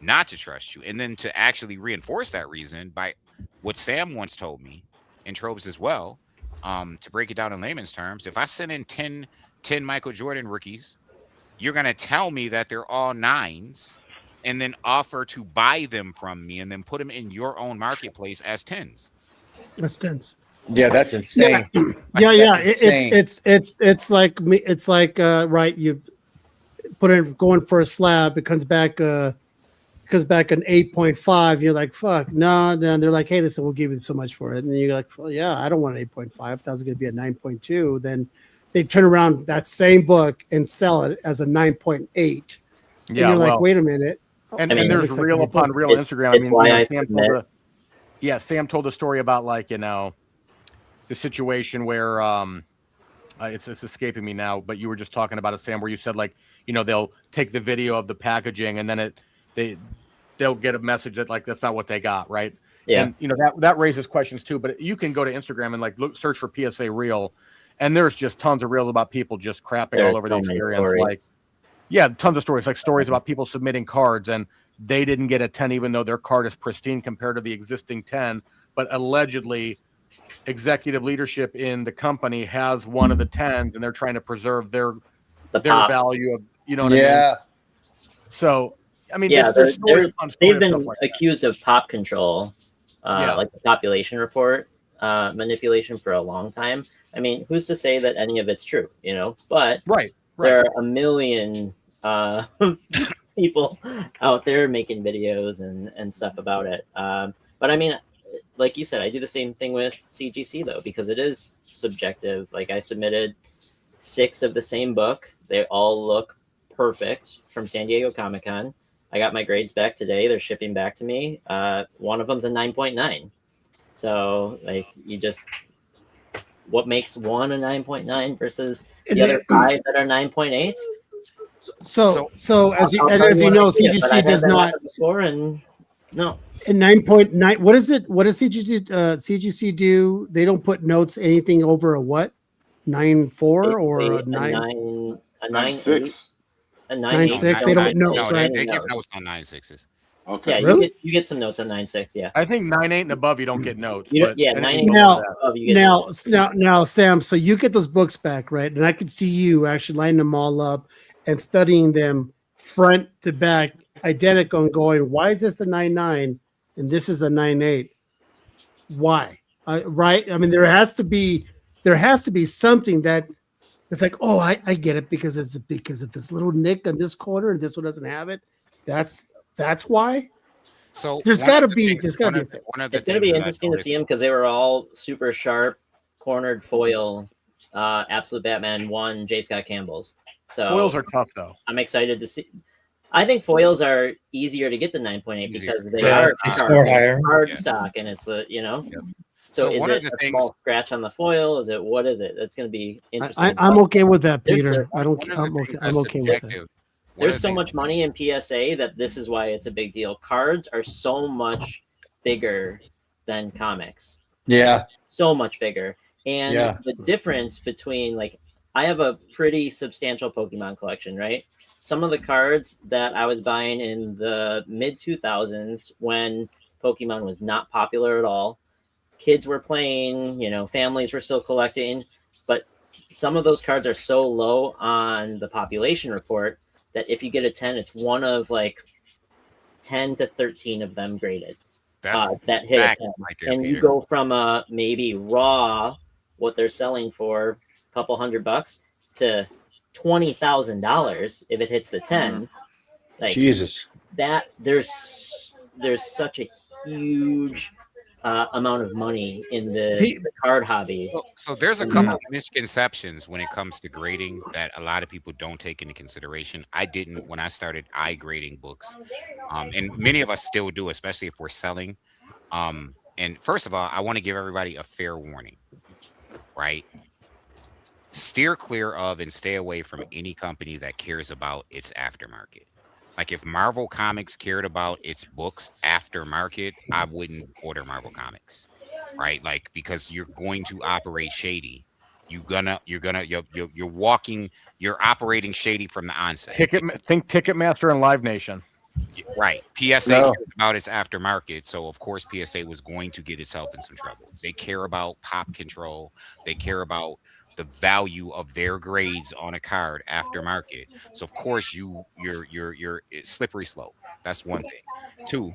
not to trust you. And then to actually reinforce that reason by what Sam once told me, and Trobes as well, to break it down in layman's terms, if I send in 10 Michael Jordan rookies, you're going to tell me that they're all 9s and then offer to buy them from me and then put them in your own marketplace as 10s. That's 10s. Yeah, that's insane. Yeah. It's like right. You put in going for a slab, it comes back an 8.5. You're like, fuck, no. Then they're like, hey, listen, we'll give you so much for it. And you're like, well, yeah, I don't want an 8.5. That was going to be a 9.2. Then they turn around that same book and sell it as a 9.8. And you're like, wait a minute. And there's reel upon reel Instagram. I mean, Sam told a story about, like, you know, the situation where it's escaping me now, but you were just talking about it, Sam, where you said, like, you know, they'll take the video of the packaging and then they'll get a message that, like, that's not what they got, right? Yeah. And you know, that raises questions too. But you can go to Instagram and, like, search for PSA reel, and there's just tons of reels about people just crapping all over the experience. Like, yeah, tons of stories, like stories about people submitting cards and they didn't get a 10 even though their card is pristine compared to the existing 10, but allegedly executive leadership in the company has one of the 10s and they're trying to preserve their value of, you know what I mean? So I mean, they've been accused of pop control, like the population report manipulation for a long time. I mean, who's to say that any of it's true, you know? But there are a million people out there making videos and stuff about it. But I mean, like you said, I do the same thing with CGC though, because it is subjective. Like, I submitted 6 of the same book. They all look perfect from San Diego Comic-Con. I got my grades back today. They're shipping back to me. One of them's a 9.9. So, like, what makes one a 9.9 versus the other 5 that are 9.8s? So as you know, CGC does not. No. In 9.9, what is it? What does CGC do? They don't put notes anything over a what? 9.4 or a 9? A 9.6. A 9.6. They don't notes, right? They give notes on 9.6s. Okay. Yeah, really? you get some notes on 9.6. Yeah. I think 9.8 and above you don't get notes. Yeah, 9.8 above you get notes. Now, Sam. So you get those books back, right? And I could see you actually lining them all up and studying them front to back, identical, and going, "Why is this a 9.9 and this is a 9.8? Why?" Right? I mean, there has to be something that it's like, oh, I get it because of this little nick on this corner and this one doesn't have it. That's why. So there's got to be a thing. It's going to be interesting to see them because they were all super sharp, cornered foil, Absolute Batman 1, J. Scott Campbell's. So foils are tough though. I'm excited to see. I think foils are easier to get the 9.8 because they are hard stock, and it's you know. Yep. So is it a small scratch on the foil? Is it what is it? It's going to be interesting. I'm okay with that, Peter. I'm okay with that. There's so much money in PSA that this is why it's a big deal. Cards are so much bigger than comics. Yeah. So much bigger. And the difference between, like, I have a pretty substantial Pokemon collection, right? Some of the cards that I was buying in the mid 2000s when Pokemon was not popular at all, kids were playing, you know, families were still collecting, but some of those cards are so low on the population report that if you get a 10, it's one of like 10 to 13 of them graded that hit a 10. Right there, and Peter. You go from a maybe raw, what they're selling for a couple $100 to $20,000 if it hits the 10. Like, Jesus, that there's such a huge amount of money in the card hobby. So there's a couple of misconceptions when it comes to grading that a lot of people don't take into consideration. I didn't when I started grading books, and many of us still do, especially if we're selling. And first of all, I want to give everybody a fair warning, right? Steer clear of and stay away from any company that cares about its aftermarket. Like, if Marvel Comics cared about its books aftermarket, I wouldn't order Marvel Comics, right? Like, because you're going to operate shady. You're operating shady from the onset. Think Ticketmaster and Live Nation. Right. PSA cares about its aftermarket, so of course PSA was going to get itself in some trouble. They care about pop control. They care about the value of their grades on a card aftermarket. So of course you're slippery slope. That's one thing. Two,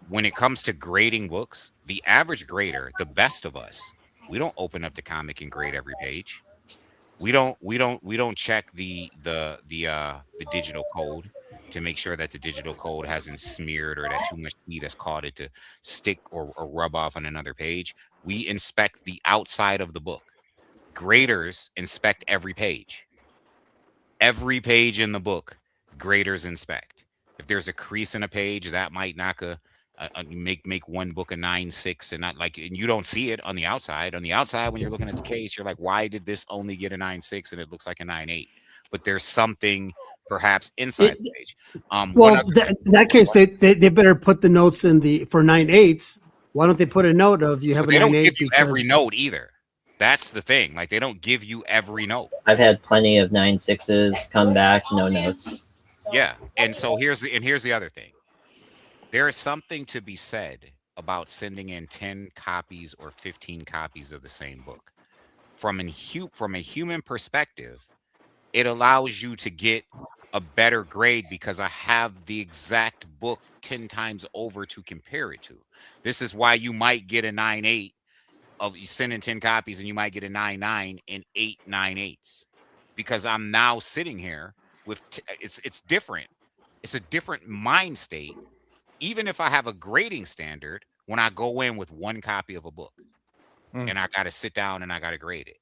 when it comes to grading books, the average grader, the best of us, we don't open up the comic and grade every page. We don't check the digital code to make sure that the digital code hasn't smeared or that too much heat has caught it to stick or rub off on another page. We inspect the outside of the book. Graders inspect every page. Every page in the book, graders inspect. If there's a crease in a page, that might knock make one book a 9.6, and not like, and you don't see it on the outside. On the outside, when you're looking at the case, you're like, why did this only get a 9.6 and it looks like a 9.8? But there's something perhaps inside the page. Well, in that case, they better put the notes in for 9.8s. Why don't they put a note of you have a 9.8? They don't give you every note either. That's the thing. Like, they don't give you every note. I've had plenty of 9.6s come back, no notes. Yeah, and so here's the other thing. There is something to be said about sending in 10 copies or 15 copies of the same book. From a human perspective, it allows you to get a better grade because I have the exact book 10 times over to compare it to. This is why you might get a 9.8 of you sending 10 copies, and you might get a 9.9 and 8 9.8s, because I'm now sitting here with it's different. It's a different mind state. Even if I have a grading standard, when I go in with one copy of a book and I got to sit down and I got to grade it.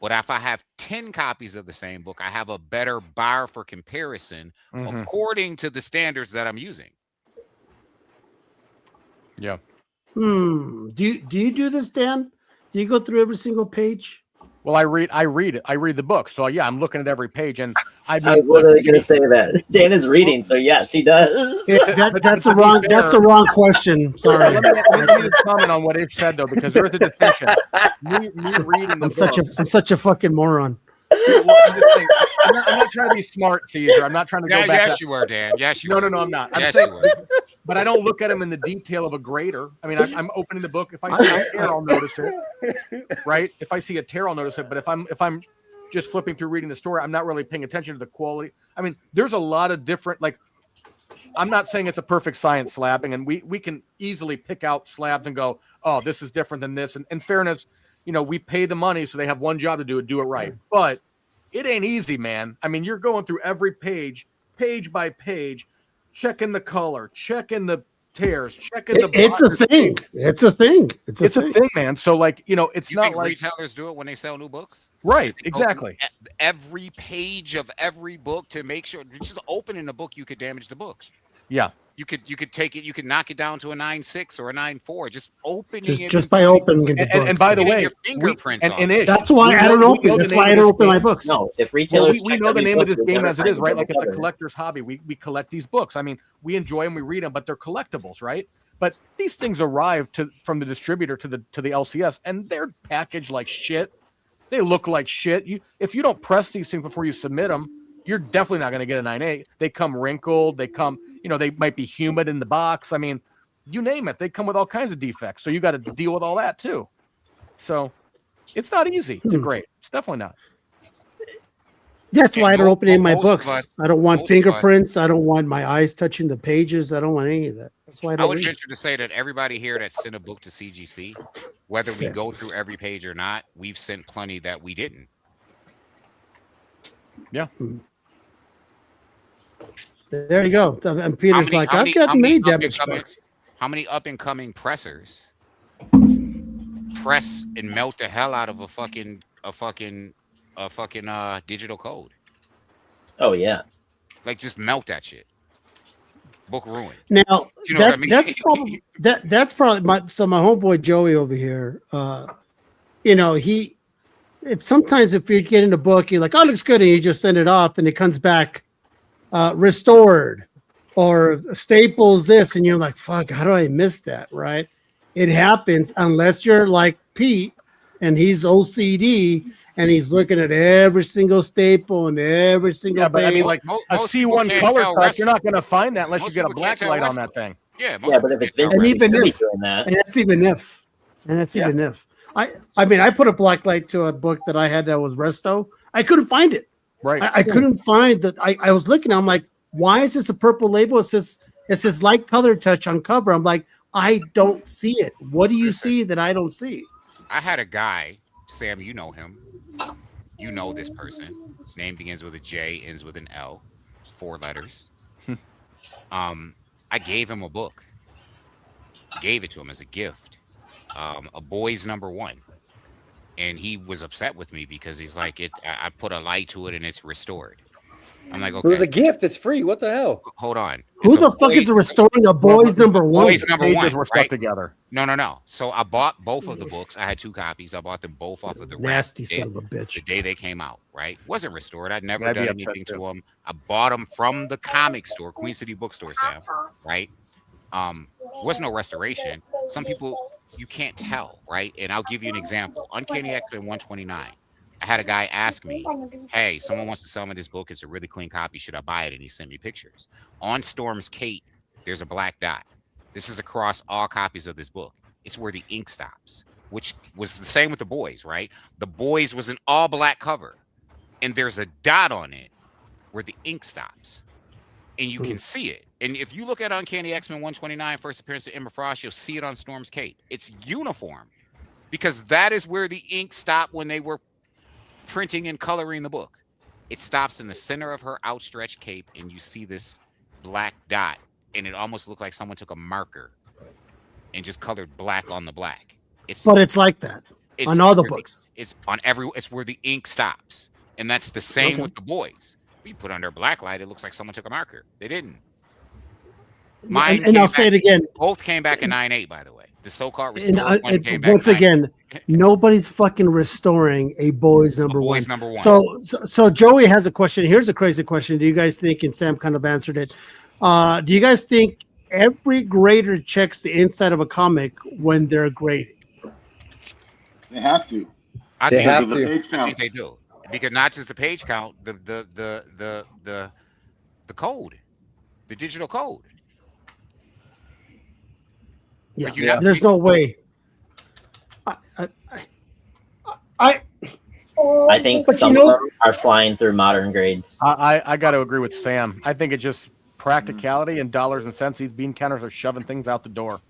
But if I have 10 copies of the same book, I have a better bar for comparison according to the standards that I'm using. Yeah. Do you do this, Dan? Do you go through every single page? Well, I read it. I read the book. So yeah, I'm looking at every page, and I was literally going to say that Dan is reading. So yes, he does. Yeah, that's the wrong question. Sorry. Let me comment on what Abe said though, because there is a distinction. Me reading the book. I'm such a fucking moron. Well, I'm not trying to be smart, Caesar. I'm not trying to go back. Yes, you were, Dan. Yes, you were. No, I'm not. Yes, you were. But I don't look at them in the detail of a grader. I mean, I'm opening the book. If I see a tear, I'll notice it. Right? If I see a tear, I'll notice it. But if I'm just flipping through reading the story, I'm not really paying attention to the quality. I mean, there's a lot of different, like, I'm not saying it's a perfect science slabbing, and we can easily pick out slabs and go, oh, this is different than this. And in fairness, you know, we pay the money, so they have one job to do it right. But it ain't easy, man. I mean, you're going through every page by page, checking the color, checking the tears, checking the. It's a thing. It's a thing. It's a thing, man. So, like, you know, it's you not think like retailers do it when they sell new books. Right. Exactly. Every page of every book to make sure just opening the book, you could damage the book. Yeah. You could take it. You could knock it down to a 9.6 or a 9.4. Just opening it. Just by opening the book. And by the way, your fingerprints. That's why I don't open. That's why I don't open my books. No, if retailers, we know the name of this game as it is, right? Like, it's a collector's hobby. We collect these books. I mean, we enjoy them, we read them, but they're collectibles, right? But these things arrive from the distributor to the LCS, and they're packaged like shit. They look like shit. If you don't press these things before you submit them, you're definitely not going to get a 9.8. They come wrinkled. They come, you know, they might be humid in the box. I mean, you name it. They come with all kinds of defects. So you got to deal with all that too. So it's not easy to grade. It's definitely not. That's why I don't open any of my books. I don't want fingerprints. I don't want my eyes touching the pages. I don't want any of that. That's why I would venture to say that everybody here that sent a book to CGC, whether we go through every page or not, we've sent plenty that we didn't. Yeah. There you go. And Peter's like, I've got many damaged books. How many up and coming pressers press and melt the hell out of a fucking digital code? Oh yeah. Like, just melt that shit. Book ruined. Now, you know what I mean? that's probably my homeboy Joey over here. You know, it's sometimes if you're getting a book, you're like, oh, it looks good, and you just send it off, and it comes back restored or Staples this, and you're like, fuck, how do I miss that? Right? It happens unless you're like Pete and he's OCD and he's looking at every single staple and every single but I mean, like a C1 color touch, you're not going to find that unless you get a black light on that thing. Yeah, but if it's vintage, even if I mean, I put a black light to a book that I had that was resto. I couldn't find it. Right. I couldn't find that. I was looking. I'm like, why is this a purple label? It says light color touch on cover. I'm like, I don't see it. What do you see that I don't see? I had a guy, Sam, you know him. You know this person. Name begins with a J, ends with an L. 4 letters. I gave him a book. Gave it to him as a gift. A Boy's Number 1. and he was upset with me because he's like, I put a light to it and it's restored. I'm like, okay. It was a gift. It's free. What the hell? Hold on. Who the fuck is restoring a boys number one? Boys number one. Were stuck together. No. So I bought both of the books. I had 2 copies. I bought them both off of the nasty son of a bitch. The day they came out, right? Wasn't restored. I'd never done anything to them. I bought them from the comic store, Queen City Bookstore, Sam. Right? Was no restoration. Some people you can't tell, right? And I'll give you an example. Uncanny X-Men 129. I had a guy ask me, hey, someone wants to sell me this book. It's a really clean copy. Should I buy it? And he sent me pictures. On Storm's cape, there's a black dot. This is across all copies of this book. It's where the ink stops, which was the same with the boys, right? The boys was an all black cover, and there's a dot on it where the ink stops, and you can see it. And if you look at Uncanny X-Men 129, first appearance of Emma Frost, you'll see it on Storm's cape. It's uniform because that is where the ink stopped when they were printing and coloring the book. It stops in the center of her outstretched cape, and you see this black dot, and it almost looked like someone took a marker and just colored black on the black. It's like that on all the books. It's where the ink stops, and that's the same with the boys. You put under a black light, it looks like someone took a marker. They didn't. Mine and I'll say it again. Both came back in 9.8, by the way. The so-called restored one came back. Once again, nobody's fucking restoring a boys number one. So Joey has a question. Here's a crazy question. Do you guys think, and Sam kind of answered it, do you guys think every grader checks the inside of a comic when they're grading? They have to. I think they do. Because not just the page count, the code, the digital code. Yeah, there's no way. I think some of them are flying through modern grades. I got to agree with Sam. I think it's just practicality and dollars and cents. These bean counters are shoving things out the door.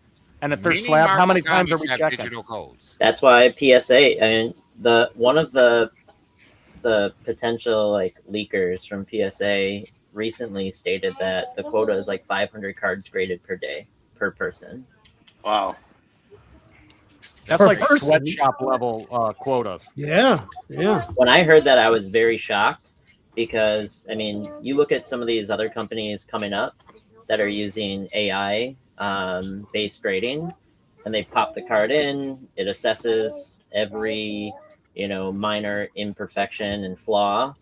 And if they're slabbed, how many times are we checking? Digital codes. That's why PSA and one of the potential leakers from PSA recently stated that the quota is 500 cards graded per day per person. Wow. That's like sweatshop level quota. Yeah. When I heard that, I was very shocked because, you look at some of these other companies coming up that are using AI based grading, and they pop the card in, it assesses every, minor imperfection and flaw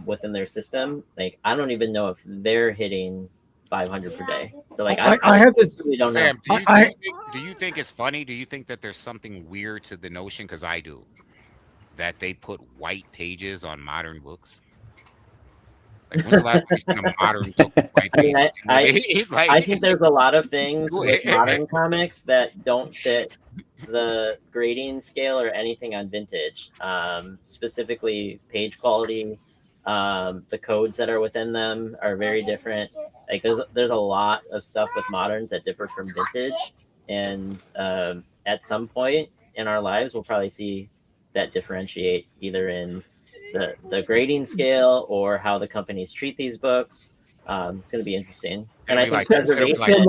within their system. I don't even know if they're hitting 500 per day. So I have this. Really don't Sam, know. Do you think it's funny? Do you think that there's something weird to the notion? Because I do. That they put white pages on modern books. When's the last time you seen a modern book with white pages? I think there's a lot of things with modern comics that don't fit the grading scale or anything on vintage. Specifically, page quality. The codes that are within them are very different. There's a lot of stuff with moderns that differ from vintage, and at some point in our lives we'll probably see that differentiate either in the grading scale or how the companies treat these books. It's going to be interesting, and I think preservation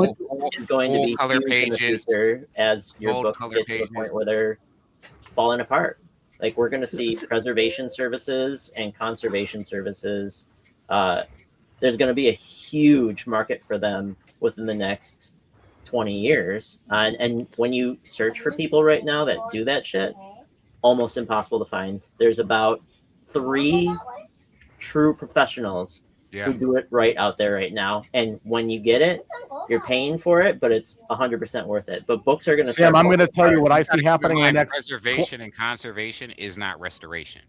is going to be huge in the future as your books get to the point where they're falling apart. We're going to see preservation services and conservation services. There's going to be a huge market for them within the next 20 years. And when you search for people right now that do that shit, almost impossible to find. There's about 3 true professionals who do it right out there right now. And when you get it, you're paying for it, but it's 100% worth it. But books are going to Sam, I'm going to tell you what I see happening in the next. Preservation and conservation is not restoration.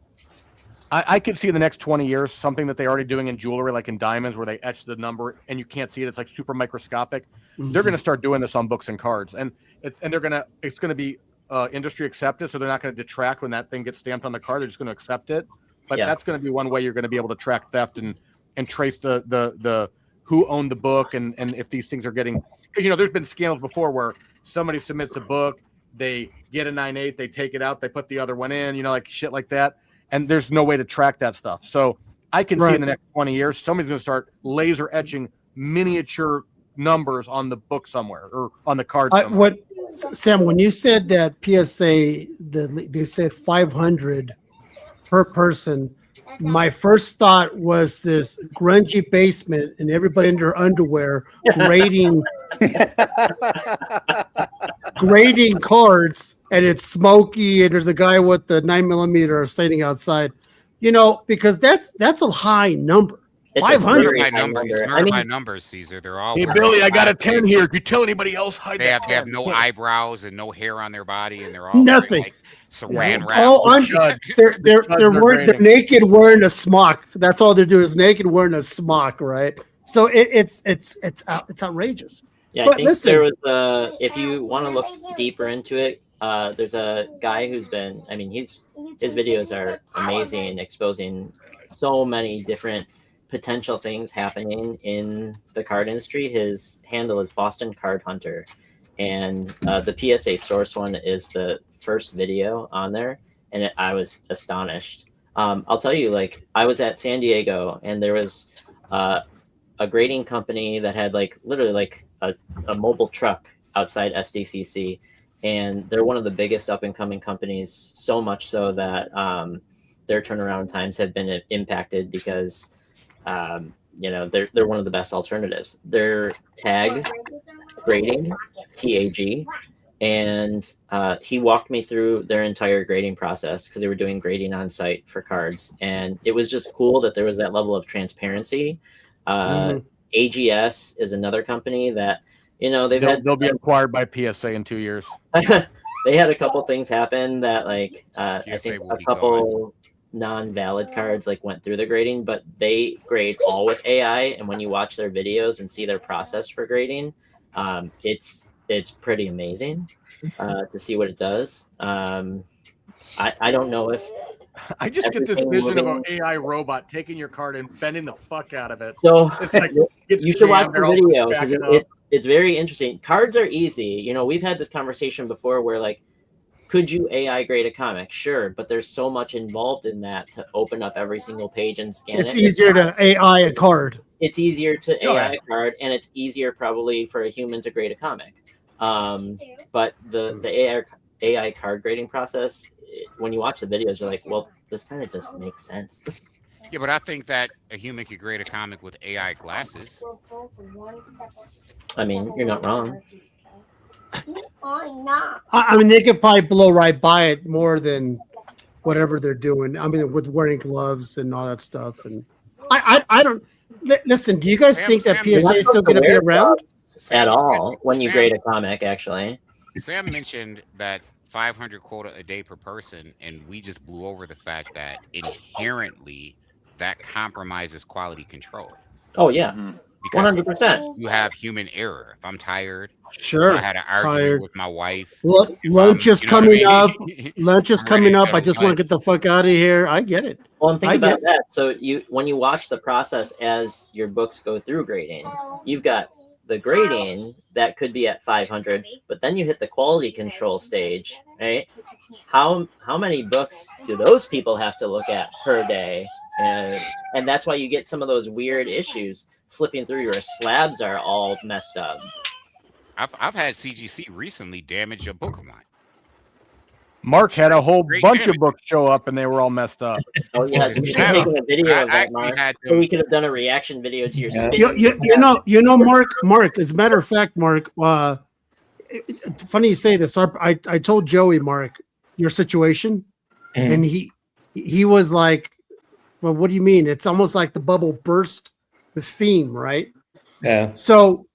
I could see in the next 20 years something that they're already doing in jewelry, like in diamonds, where they etch the number and you can't see it. It's super microscopic. Mm-hmm. They're going to start doing this on books and cards, and it's going to be industry accepted. So they're not going to detract when that thing gets stamped on the card. They're just going to accept it. But that's going to be one way you're going to be able to track theft and trace the who owned the book and if these things are getting, there's been scandals before where somebody submits a book, they get a 9.8, they take it out, they put the other one in, shit like that. And there's no way to track that stuff. So I can see in the next 20 years, somebody's going to start laser etching miniature numbers on the book somewhere or on the card somewhere. Sam, when you said that PSA, they said 500 per person, my first thought was this grungy basement and everybody in their underwear grading cards, and it's smoky, and there's a guy with the 9mm sitting outside. Because that's a high number. It's 500. High number. It's murder by numbers, Caesar. They're all. Hey Billy, I got a 10 here. If you tell anybody else, hide They that have 10. no eyebrows and no hair on their body, and they're all Nothing. Like saran wrap. They're naked wearing a smock. That's all they're doing is naked wearing a smock, right? So it's outrageous. Yeah, but I think there was if you want to look deeper into it, there's a guy who's been. I mean, his videos are amazing, exposing so many different potential things happening in the card industry. His handle is Boston Card Hunter, and the PSA source one is the first video on there, and I was astonished. I'll tell you, like, I was at San Diego, and there was a grading company that had literally a mobile truck outside SDCC, and they're one of the biggest up and coming companies, so much so that their turnaround times have been impacted because they're one of the best alternatives. They're tag grading, TAG, and he walked me through their entire grading process because they were doing grading on site for cards, and it was just cool that there was that level of transparency. AGS is another company that they'll be acquired by PSA in 2 years. They had a couple things happen that I think a couple non-valid cards went through the grading, but they grade all with AI, and when you watch their videos and see their process for grading, it's pretty amazing to see what it does. I don't know if I just get this vision of an AI robot taking your card and bending the fuck out of it. So it's like you should watch the video because it's very interesting. Cards are easy. We've had this conversation before where could you AI grade a comic? Sure, but there's so much involved in that to open up every single page and scan it. It's easier to AI a card. It's easier to AI a card, and it's easier probably for a human to grade a comic. But the AI card grading process, when you watch the videos, you're like, well, this kind of just makes sense. Yeah, but I think that a human could grade a comic with AI glasses. I mean, you're not wrong. I mean, they could probably blow right by it more than whatever they're doing. I mean, with wearing gloves and all that stuff. And I don't listen. Do you guys think that PSA is still going to be around at all when you grade a comic? Actually, Sam mentioned that 500 quota a day per person, and we just blew over the fact that inherently that compromises quality control. Oh yeah. 100%. You have human error. If I'm tired, sure. I had an argument with my wife. Lunch is coming up. Lunch is coming up. I just want to get the fuck out of here. I get it. Well, and think about that. So when you watch the process as your books go through grading, you've got the grading that could be at 500, but then you hit the quality control stage, right? How many books do those people have to look at per day? And that's why you get some of those weird issues slipping through. Your slabs are all messed up. I've had CGC recently damage a book of mine. Mark had a whole bunch of books show up and they were all messed up. Oh yeah, we should have taken a video of that, Mark. So we could have done a reaction video to your spin. You know, Mark. As a matter of fact, Mark. Funny you say this. I told Joey, Mark, your situation, and he was like, "Well, what do you mean? It's almost like the bubble burst the seam, right?" Yeah. So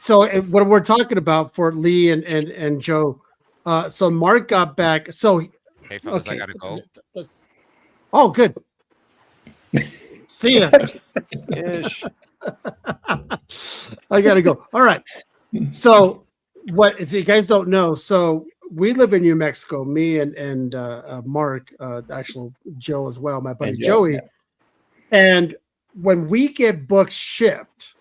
what we're talking about for Lee and Joe. So Mark got back. So hey, fellas, I gotta go. Oh, good. See ya. Ish. I gotta go. All right. So what if you guys don't know? So we live in New Mexico. Me and Mark, actual Joe as well, my buddy Joey. Yeah. And when we get books shipped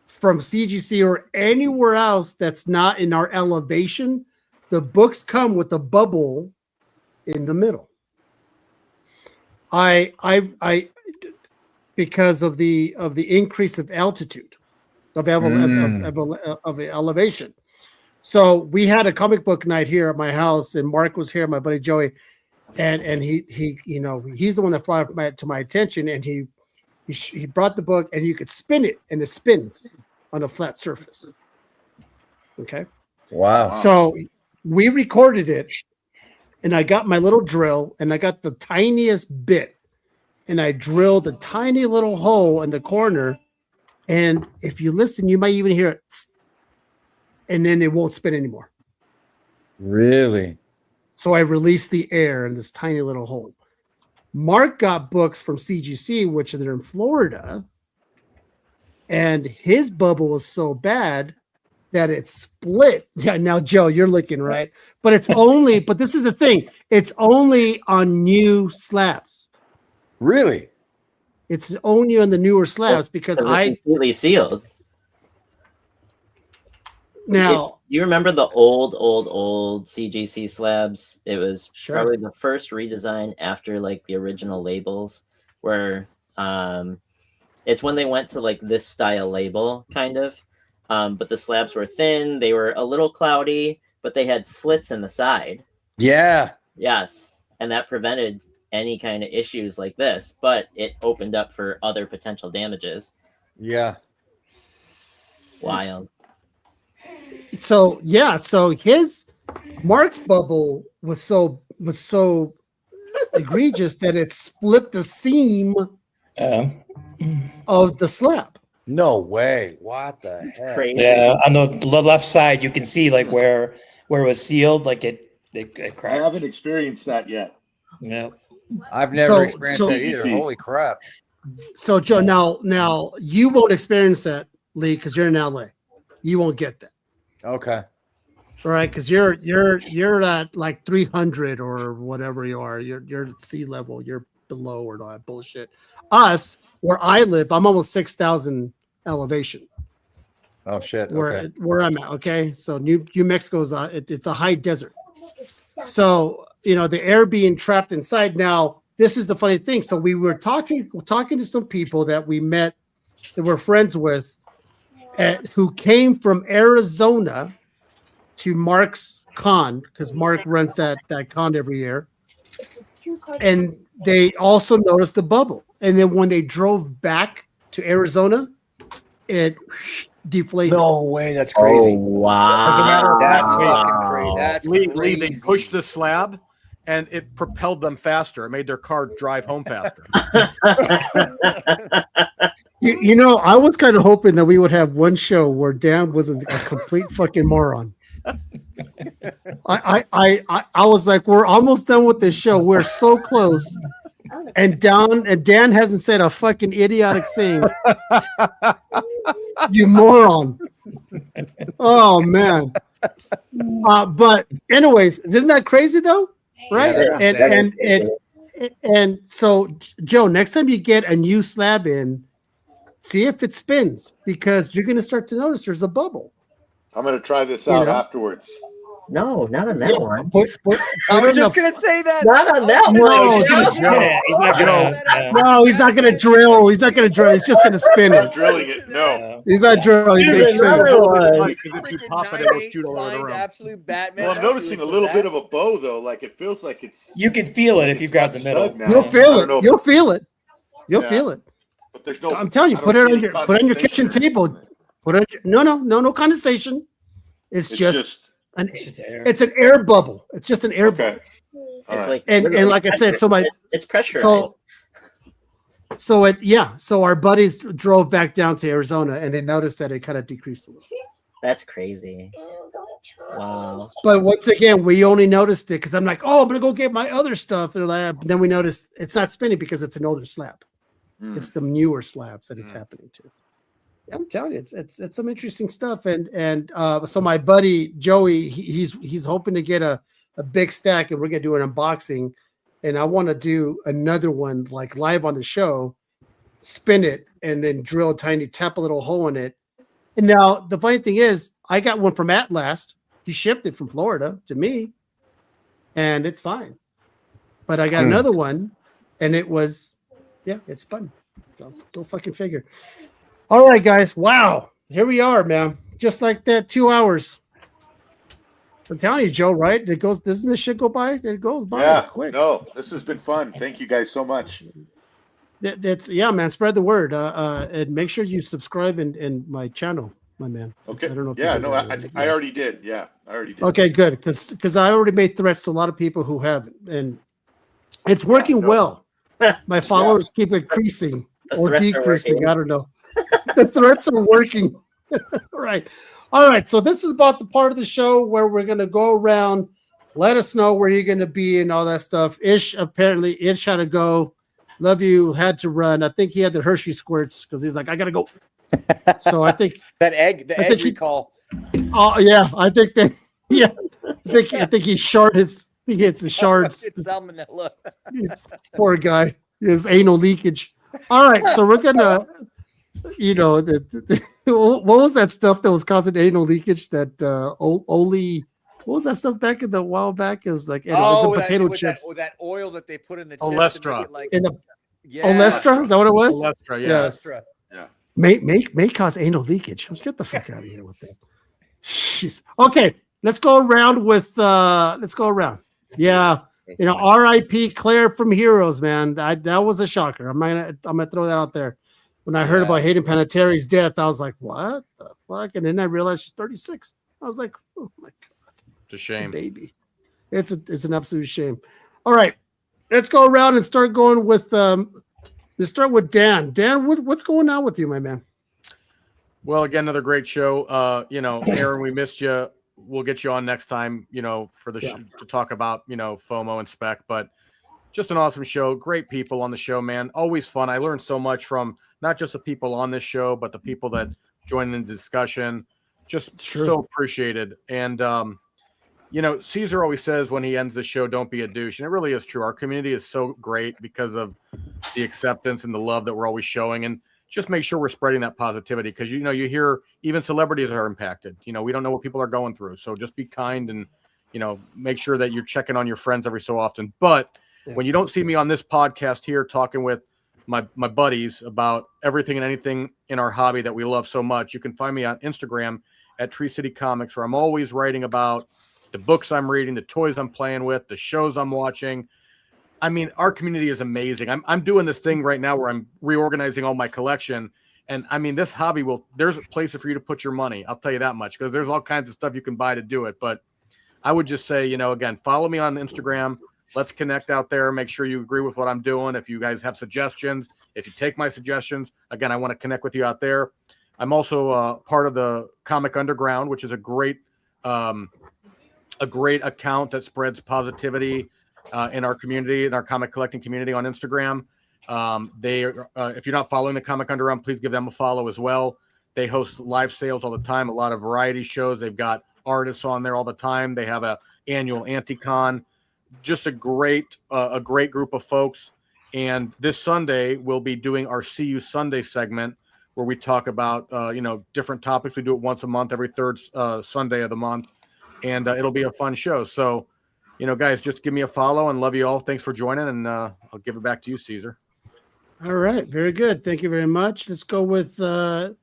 from CGC or anywhere else that's not in our elevation, the books come with a bubble in the middle. I because of the increase of altitude of elevation. So we had a comic book night here at my house, and Mark was here, my buddy Joey, and he you know, he's the one that brought it to my attention, and he brought the book, and you could spin it, and it spins on a flat surface. Okay. Wow. So we recorded it, and I got my little drill, and I got the tiniest bit, and I drilled a tiny little hole in the corner. And if you listen, you might even hear it, and then it won't spin anymore. Really? So I released the air in this tiny little hole. Mark got books from CGC, which they're in Florida, and his bubble was so bad that it split. Yeah, now Joe, you're looking right, but it's only. But this is the thing: it's only on new slabs. Really? It's only on the newer slabs because I completely sealed. Now, do you remember the old CGC slabs? It was Sure. probably the first redesign after like the original labels, where it's when they went to like this style label kind of, but the slabs were thin, they were a little cloudy, but they had slits in the side. Yeah. Yes, and that prevented any kind of issues like this, but it opened up for other potential damages. Yeah. Wild. so yeah, so his Mark's bubble was so egregious that it split the seam of the slab. No way. What the heck? Crazy. Yeah, on the left side, you can see like where it was sealed, like it I cracked. haven't experienced that yet. Yeah. I've never So- experienced so- that either. Holy crap. So Joe, now you won't experience that, Lee, because you're in LA. You won't get that. Okay. All right, because you're at like 300 or whatever you are. You're sea level. You're below or all that bullshit. Us, where I live, I'm almost 6,000 elevation. Oh shit. Where Okay. where I'm at. Okay, so New Mexico's it's a high desert. So the air being trapped inside. Now this is the funny thing. So we were talking to some people that we met that we're friends with, who came from Arizona to Mark's con, because Mark runs that con every year, and they also noticed the bubble. And then when they drove back to Arizona, it deflated. No way. That's crazy. Oh, wow. As a matter of That's fact, fucking crazy. That's Lee, crazy. they pushed the slab, and it propelled them faster. It made their car drive home faster. I was kind of hoping that we would have one show where Dan wasn't a complete fucking moron. I was like, we're almost done with this show. We're so close. And Dan hasn't said a fucking idiotic thing. You moron. Oh man. But anyways, isn't that crazy though? Right? Yeah, and so Joe, next time you get a new slab in, see if it spins, because you're gonna start to notice there's a bubble. I'm going to try this out afterwards. No, not on that one. I was just gonna say that. Not on that No, one. he's gonna spin it. He's not gonna. No, he's not gonna drill. He's not gonna drill. He's just gonna spin I'm it. drilling it. No. He's not drilling. He's gonna There's spin another it. one. If you pop it, it will shoot all over the room. Absolute Batman. Well, I'm noticing a little bit of a bow, though. Like, it feels like it's... You can feel it if you grab the middle. snug now. You'll feel I don't it. know if- You'll feel it. You'll Yeah. feel it. But there's no... I'm telling you, I put don't it see on any your kitchen condensation table. or anything. Put it. No condensation. It's just It's just air. it's an air bubble. It's just an air bubble. Okay. All It's right. like And literally like I said, pressure. It's pressure. So our buddies drove back down to Arizona, and they noticed that it kind of decreased a little. That's crazy. Wow. But once again, we only noticed it because I'm like, oh, I'm gonna go get my other stuff. And then we noticed it's not spinning because it's an older slab. It's the newer slabs that it's happening to. I'm telling you, it's some interesting stuff. And so my buddy Joey, he's hoping to get a big stack, and we're gonna do an unboxing. And I want to do another one like live on the show, spin it, and then drill tap a little hole in it. And now the funny thing is, I got one from Atlas. He shipped it from Florida to me, and it's fine. But I got another one, and it's spun. So go fucking figure. All right, guys. Wow. Here we are, man. Just like that, 2 hours. I'm telling you, Joe, right? It goes, doesn't this shit go by? It goes by quick. No, this has been fun. Thank you guys so much. That's man. Spread the word. And make sure you subscribe in my channel, my man. Okay. I don't know if I already did. Yeah, I already did. Okay, good. Because I already made threats to a lot of people who haven't, and it's working well. My followers keep increasing or decreasing. I don't know. The threats are working. Right. All right. So this is about the part of the show where we're gonna go around. Let us know where you're gonna be and all that stuff. Ish had to go. Love you. Had to run. I think he had the Hershey squirts because he's like, I gotta go. So I think the egg recall. Oh yeah, I think that. Yeah, I think he shard his. He hits the shards. It's salmonella. Poor guy. His anal leakage. All right, so we're gonna. What was that stuff that was causing anal leakage? That only. What was that stuff back in the while back? It was like the potato chips. That oil that they put in the Olestra. Olestra, is that what it was? Olestra, yeah. Olestra. Yeah. May cause anal leakage. Let's get the fuck out of here with that. Jeez. Okay, let's go around with. Let's go around. Yeah, R.I.P. Claire from Heroes, man. That was a shocker. I'm gonna throw that out there. When I heard about Hayden Panettari's death, I was like, what the fuck? And then I realized she's 36. I was like, oh my god, it's a shame, baby. It's an absolute shame. All right, let's go around and start going with. Let's start with Dan. Dan, what's going on with you, my man? Well, again, another great show. Aaron, we missed you. We'll get you on next time, for the to talk about, FOMO and Spec, but just an awesome show. Great people on the show, man. Always fun. I learned so much from not just the people on this show, but the people that join in the discussion. Just so appreciated. And, Caesar always says when he ends the show, don't be a douche. And it really is true. Our community is so great because of the acceptance and the love that we're always showing. And just make sure we're spreading that positivity because, you hear even celebrities are impacted. We don't know what people are going through. So just be kind and, make sure that you're checking on your friends every so often. But when you don't see me on this podcast here talking with my buddies about everything and anything in our hobby that we love so much, you can find me on Instagram at Tree City Comics, where I'm always writing about the books I'm reading, the toys I'm playing with, the shows I'm watching. I mean, our community is amazing. I'm doing this thing right now where I'm reorganizing all my collection. And I mean, this hobby there's a place for you to put your money. I'll tell you that much because there's all kinds of stuff you can buy to do it. But I would just say, again, follow me on Instagram. Let's connect out there. Make sure you agree with what I'm doing. If you guys have suggestions, if you take my suggestions, again, I want to connect with you out there. I'm also part of the Comic Underground, which is a great account that spreads positivity in our community, in our comic collecting community on Instagram. If you're not following the Comic Underground, please give them a follow as well. They host live sales all the time, a lot of variety shows. They've got artists on there all the time. They have a annual Anticon. Just a great group of folks. And this Sunday, we'll be doing our See You Sunday segment where we talk about, different topics. We do it once a month, every third Sunday of the month. And it'll be a fun show. So, guys, just give me a follow and love you all. Thanks for joining. And I'll give it back to you, Caesar. All right. Very good. Thank you very much. Let's go with the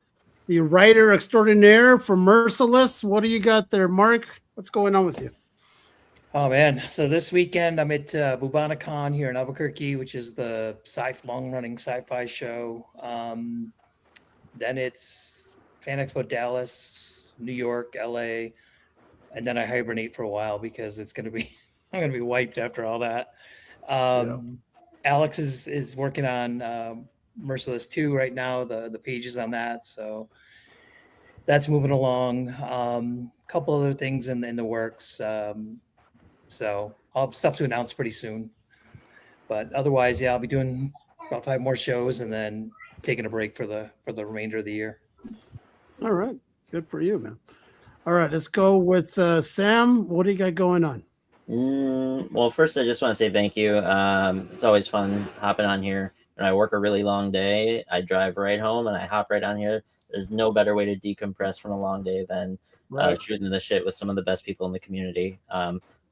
writer extraordinaire from Merciless. What do you got there, Mark? What's going on with you? Oh, man. So this weekend, I'm at Bubonicon here in Albuquerque, which is the long-running sci-fi show. Then it's Fan Expo Dallas, New York, LA. And then I hibernate for a while because I'm going to be wiped after all that. Alex is working on Merciless 2 right now, the pages on that. So that's moving along. A couple other things in the works. So I'll have stuff to announce pretty soon. But otherwise, I'll be doing about 5 more shows and then taking a break for the remainder of the year. All right. Good for you, man. All right, let's go with Sam. What do you got going on? Well, first, I just want to say thank you. It's always fun hopping on here. When I work a really long day, I drive right home and I hop right on here. There's no better way to decompress from a long day than shooting the shit with some of the best people in the community.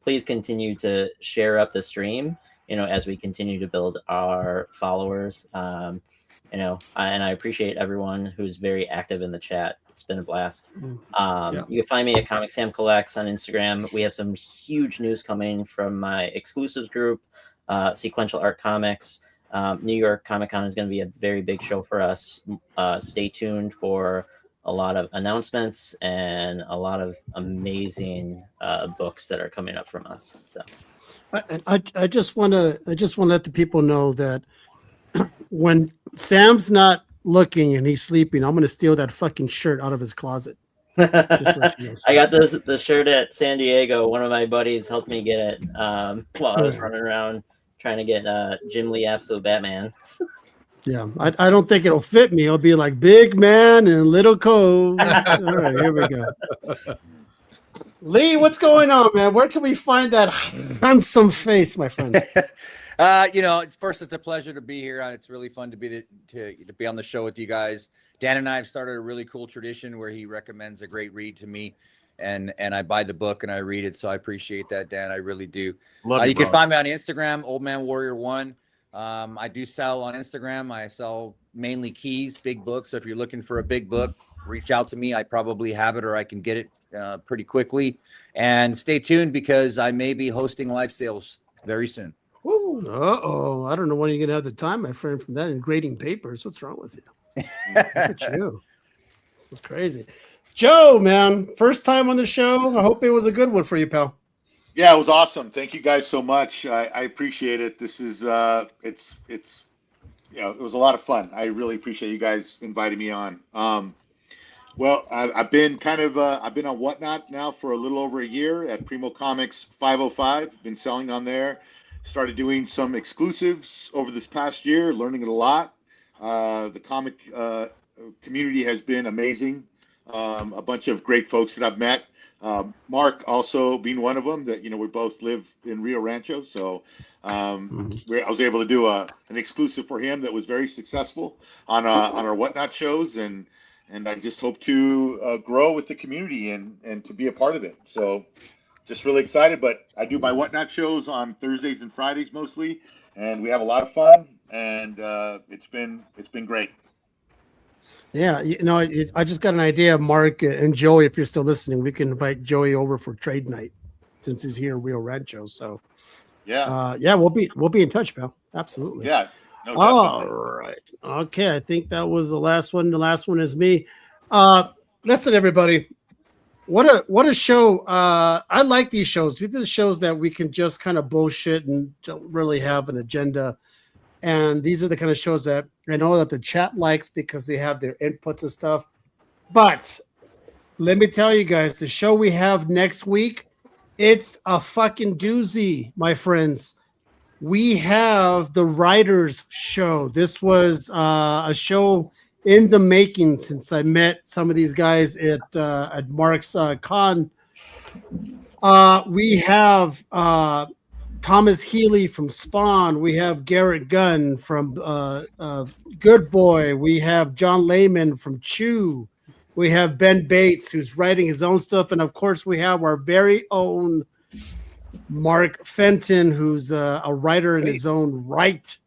Please continue to share up the stream, as we continue to build our followers. and I appreciate everyone who's very active in the chat. It's been a blast. You can find me at Comic Sam Collects on Instagram. We have some huge news coming from my exclusives group, Sequential Art Comics. New York Comic Con is going to be a very big show for us. Stay tuned for a lot of announcements and a lot of amazing books that are coming up from us. So, I just want to let the people know that when Sam's not looking and he's sleeping, I'm going to steal that fucking shirt out of his closet. I got the shirt at San Diego. One of my buddies helped me get it while I was running around trying to get Jim Lee Absolute Batman. Yeah, I don't think it'll fit me. It'll be like big man and little cove. All right, here we go. Lee, what's going on, man? Where can we find that handsome face, my friend? First, it's a pleasure to be here. It's really fun to be on the show with you guys. Dan and I have started a really cool tradition where he recommends a great read to me, and I buy the book and I read it. So I appreciate that, Dan. I really do. You can find me on Instagram, Old Man Warrior 1. I do sell on Instagram. I sell mainly keys, big books. So if you're looking for a big book, reach out to me. I probably have it or I can get it pretty quickly. And stay tuned because I may be hosting live sales very soon. Uh-oh. I don't know when you're going to have the time, my friend, from that and grading papers. What's wrong with you? Look at you. This is crazy. Joe, man, first time on the show. I hope it was a good one for you, pal. Yeah, it was awesome. Thank you guys so much. I appreciate it. This is it was a lot of fun. I really appreciate you guys inviting me on. Well, I've been I've been on Whatnot now for a little over a year at Primo Comics 505. Been selling on there. Started doing some exclusives over this past year, learning a lot. The comic community has been amazing. A bunch of great folks that I've met. Mark also being one of them. That we both live in Rio Rancho, so I was able to do an exclusive for him that was very successful on our Whatnot shows, and I just hope to grow with the community and to be a part of it. So just really excited. But I do my Whatnot shows on Thursdays and Fridays mostly, and we have a lot of fun, and it's been great. Yeah, I just got an idea, Mark and Joey. If you're still listening, we can invite Joey over for trade night since he's here in Rio Rancho. So, we'll be in touch, pal. Absolutely. Yeah. No, all right. Okay, I think that was the last one. The last one is me. Listen, everybody. What a show. I like these shows. These are shows that we can just kind of bullshit and don't really have an agenda. And these are the kind of shows that I know that the chat likes because they have their inputs and stuff. But let me tell you guys, the show we have next week, it's a fucking doozy, my friends. We have the Writers Show. This was a show in the making since I met some of these guys at Mark's con. We have Thomas Healy from Spawn. We have Garrett Gunn from Good Boy. We have John Layman from Chew. We have Ben Bates, who's writing his own stuff. And, of course, we have our very own Mark Fenton, who's a writer in his own right.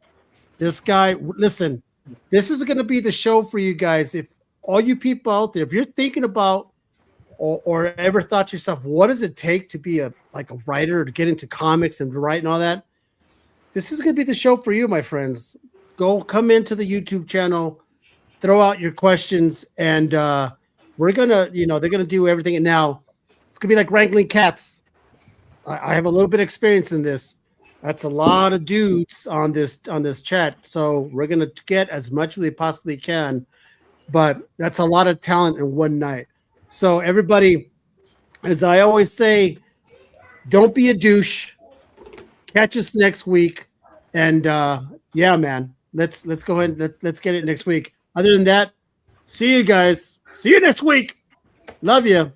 This guy, listen, this is going to be the show for you guys. If all you people out there, if you're thinking about or ever thought to yourself, what does it take to be a writer, to get into comics and to write and all that? This is going to be the show for you, my friends. Come into the YouTube channel, throw out your questions, and we're going to, they're going to do everything. And now it's going to be like wrangling cats. I have a little bit of experience in this. That's a lot of dudes on this chat. So we're going to get as much as we possibly can, but that's a lot of talent in one night. So everybody, as I always say, don't be a douche. Catch us next week. And man, let's go ahead and let's get it next week. Other than that, see you guys. See you next week. Love you.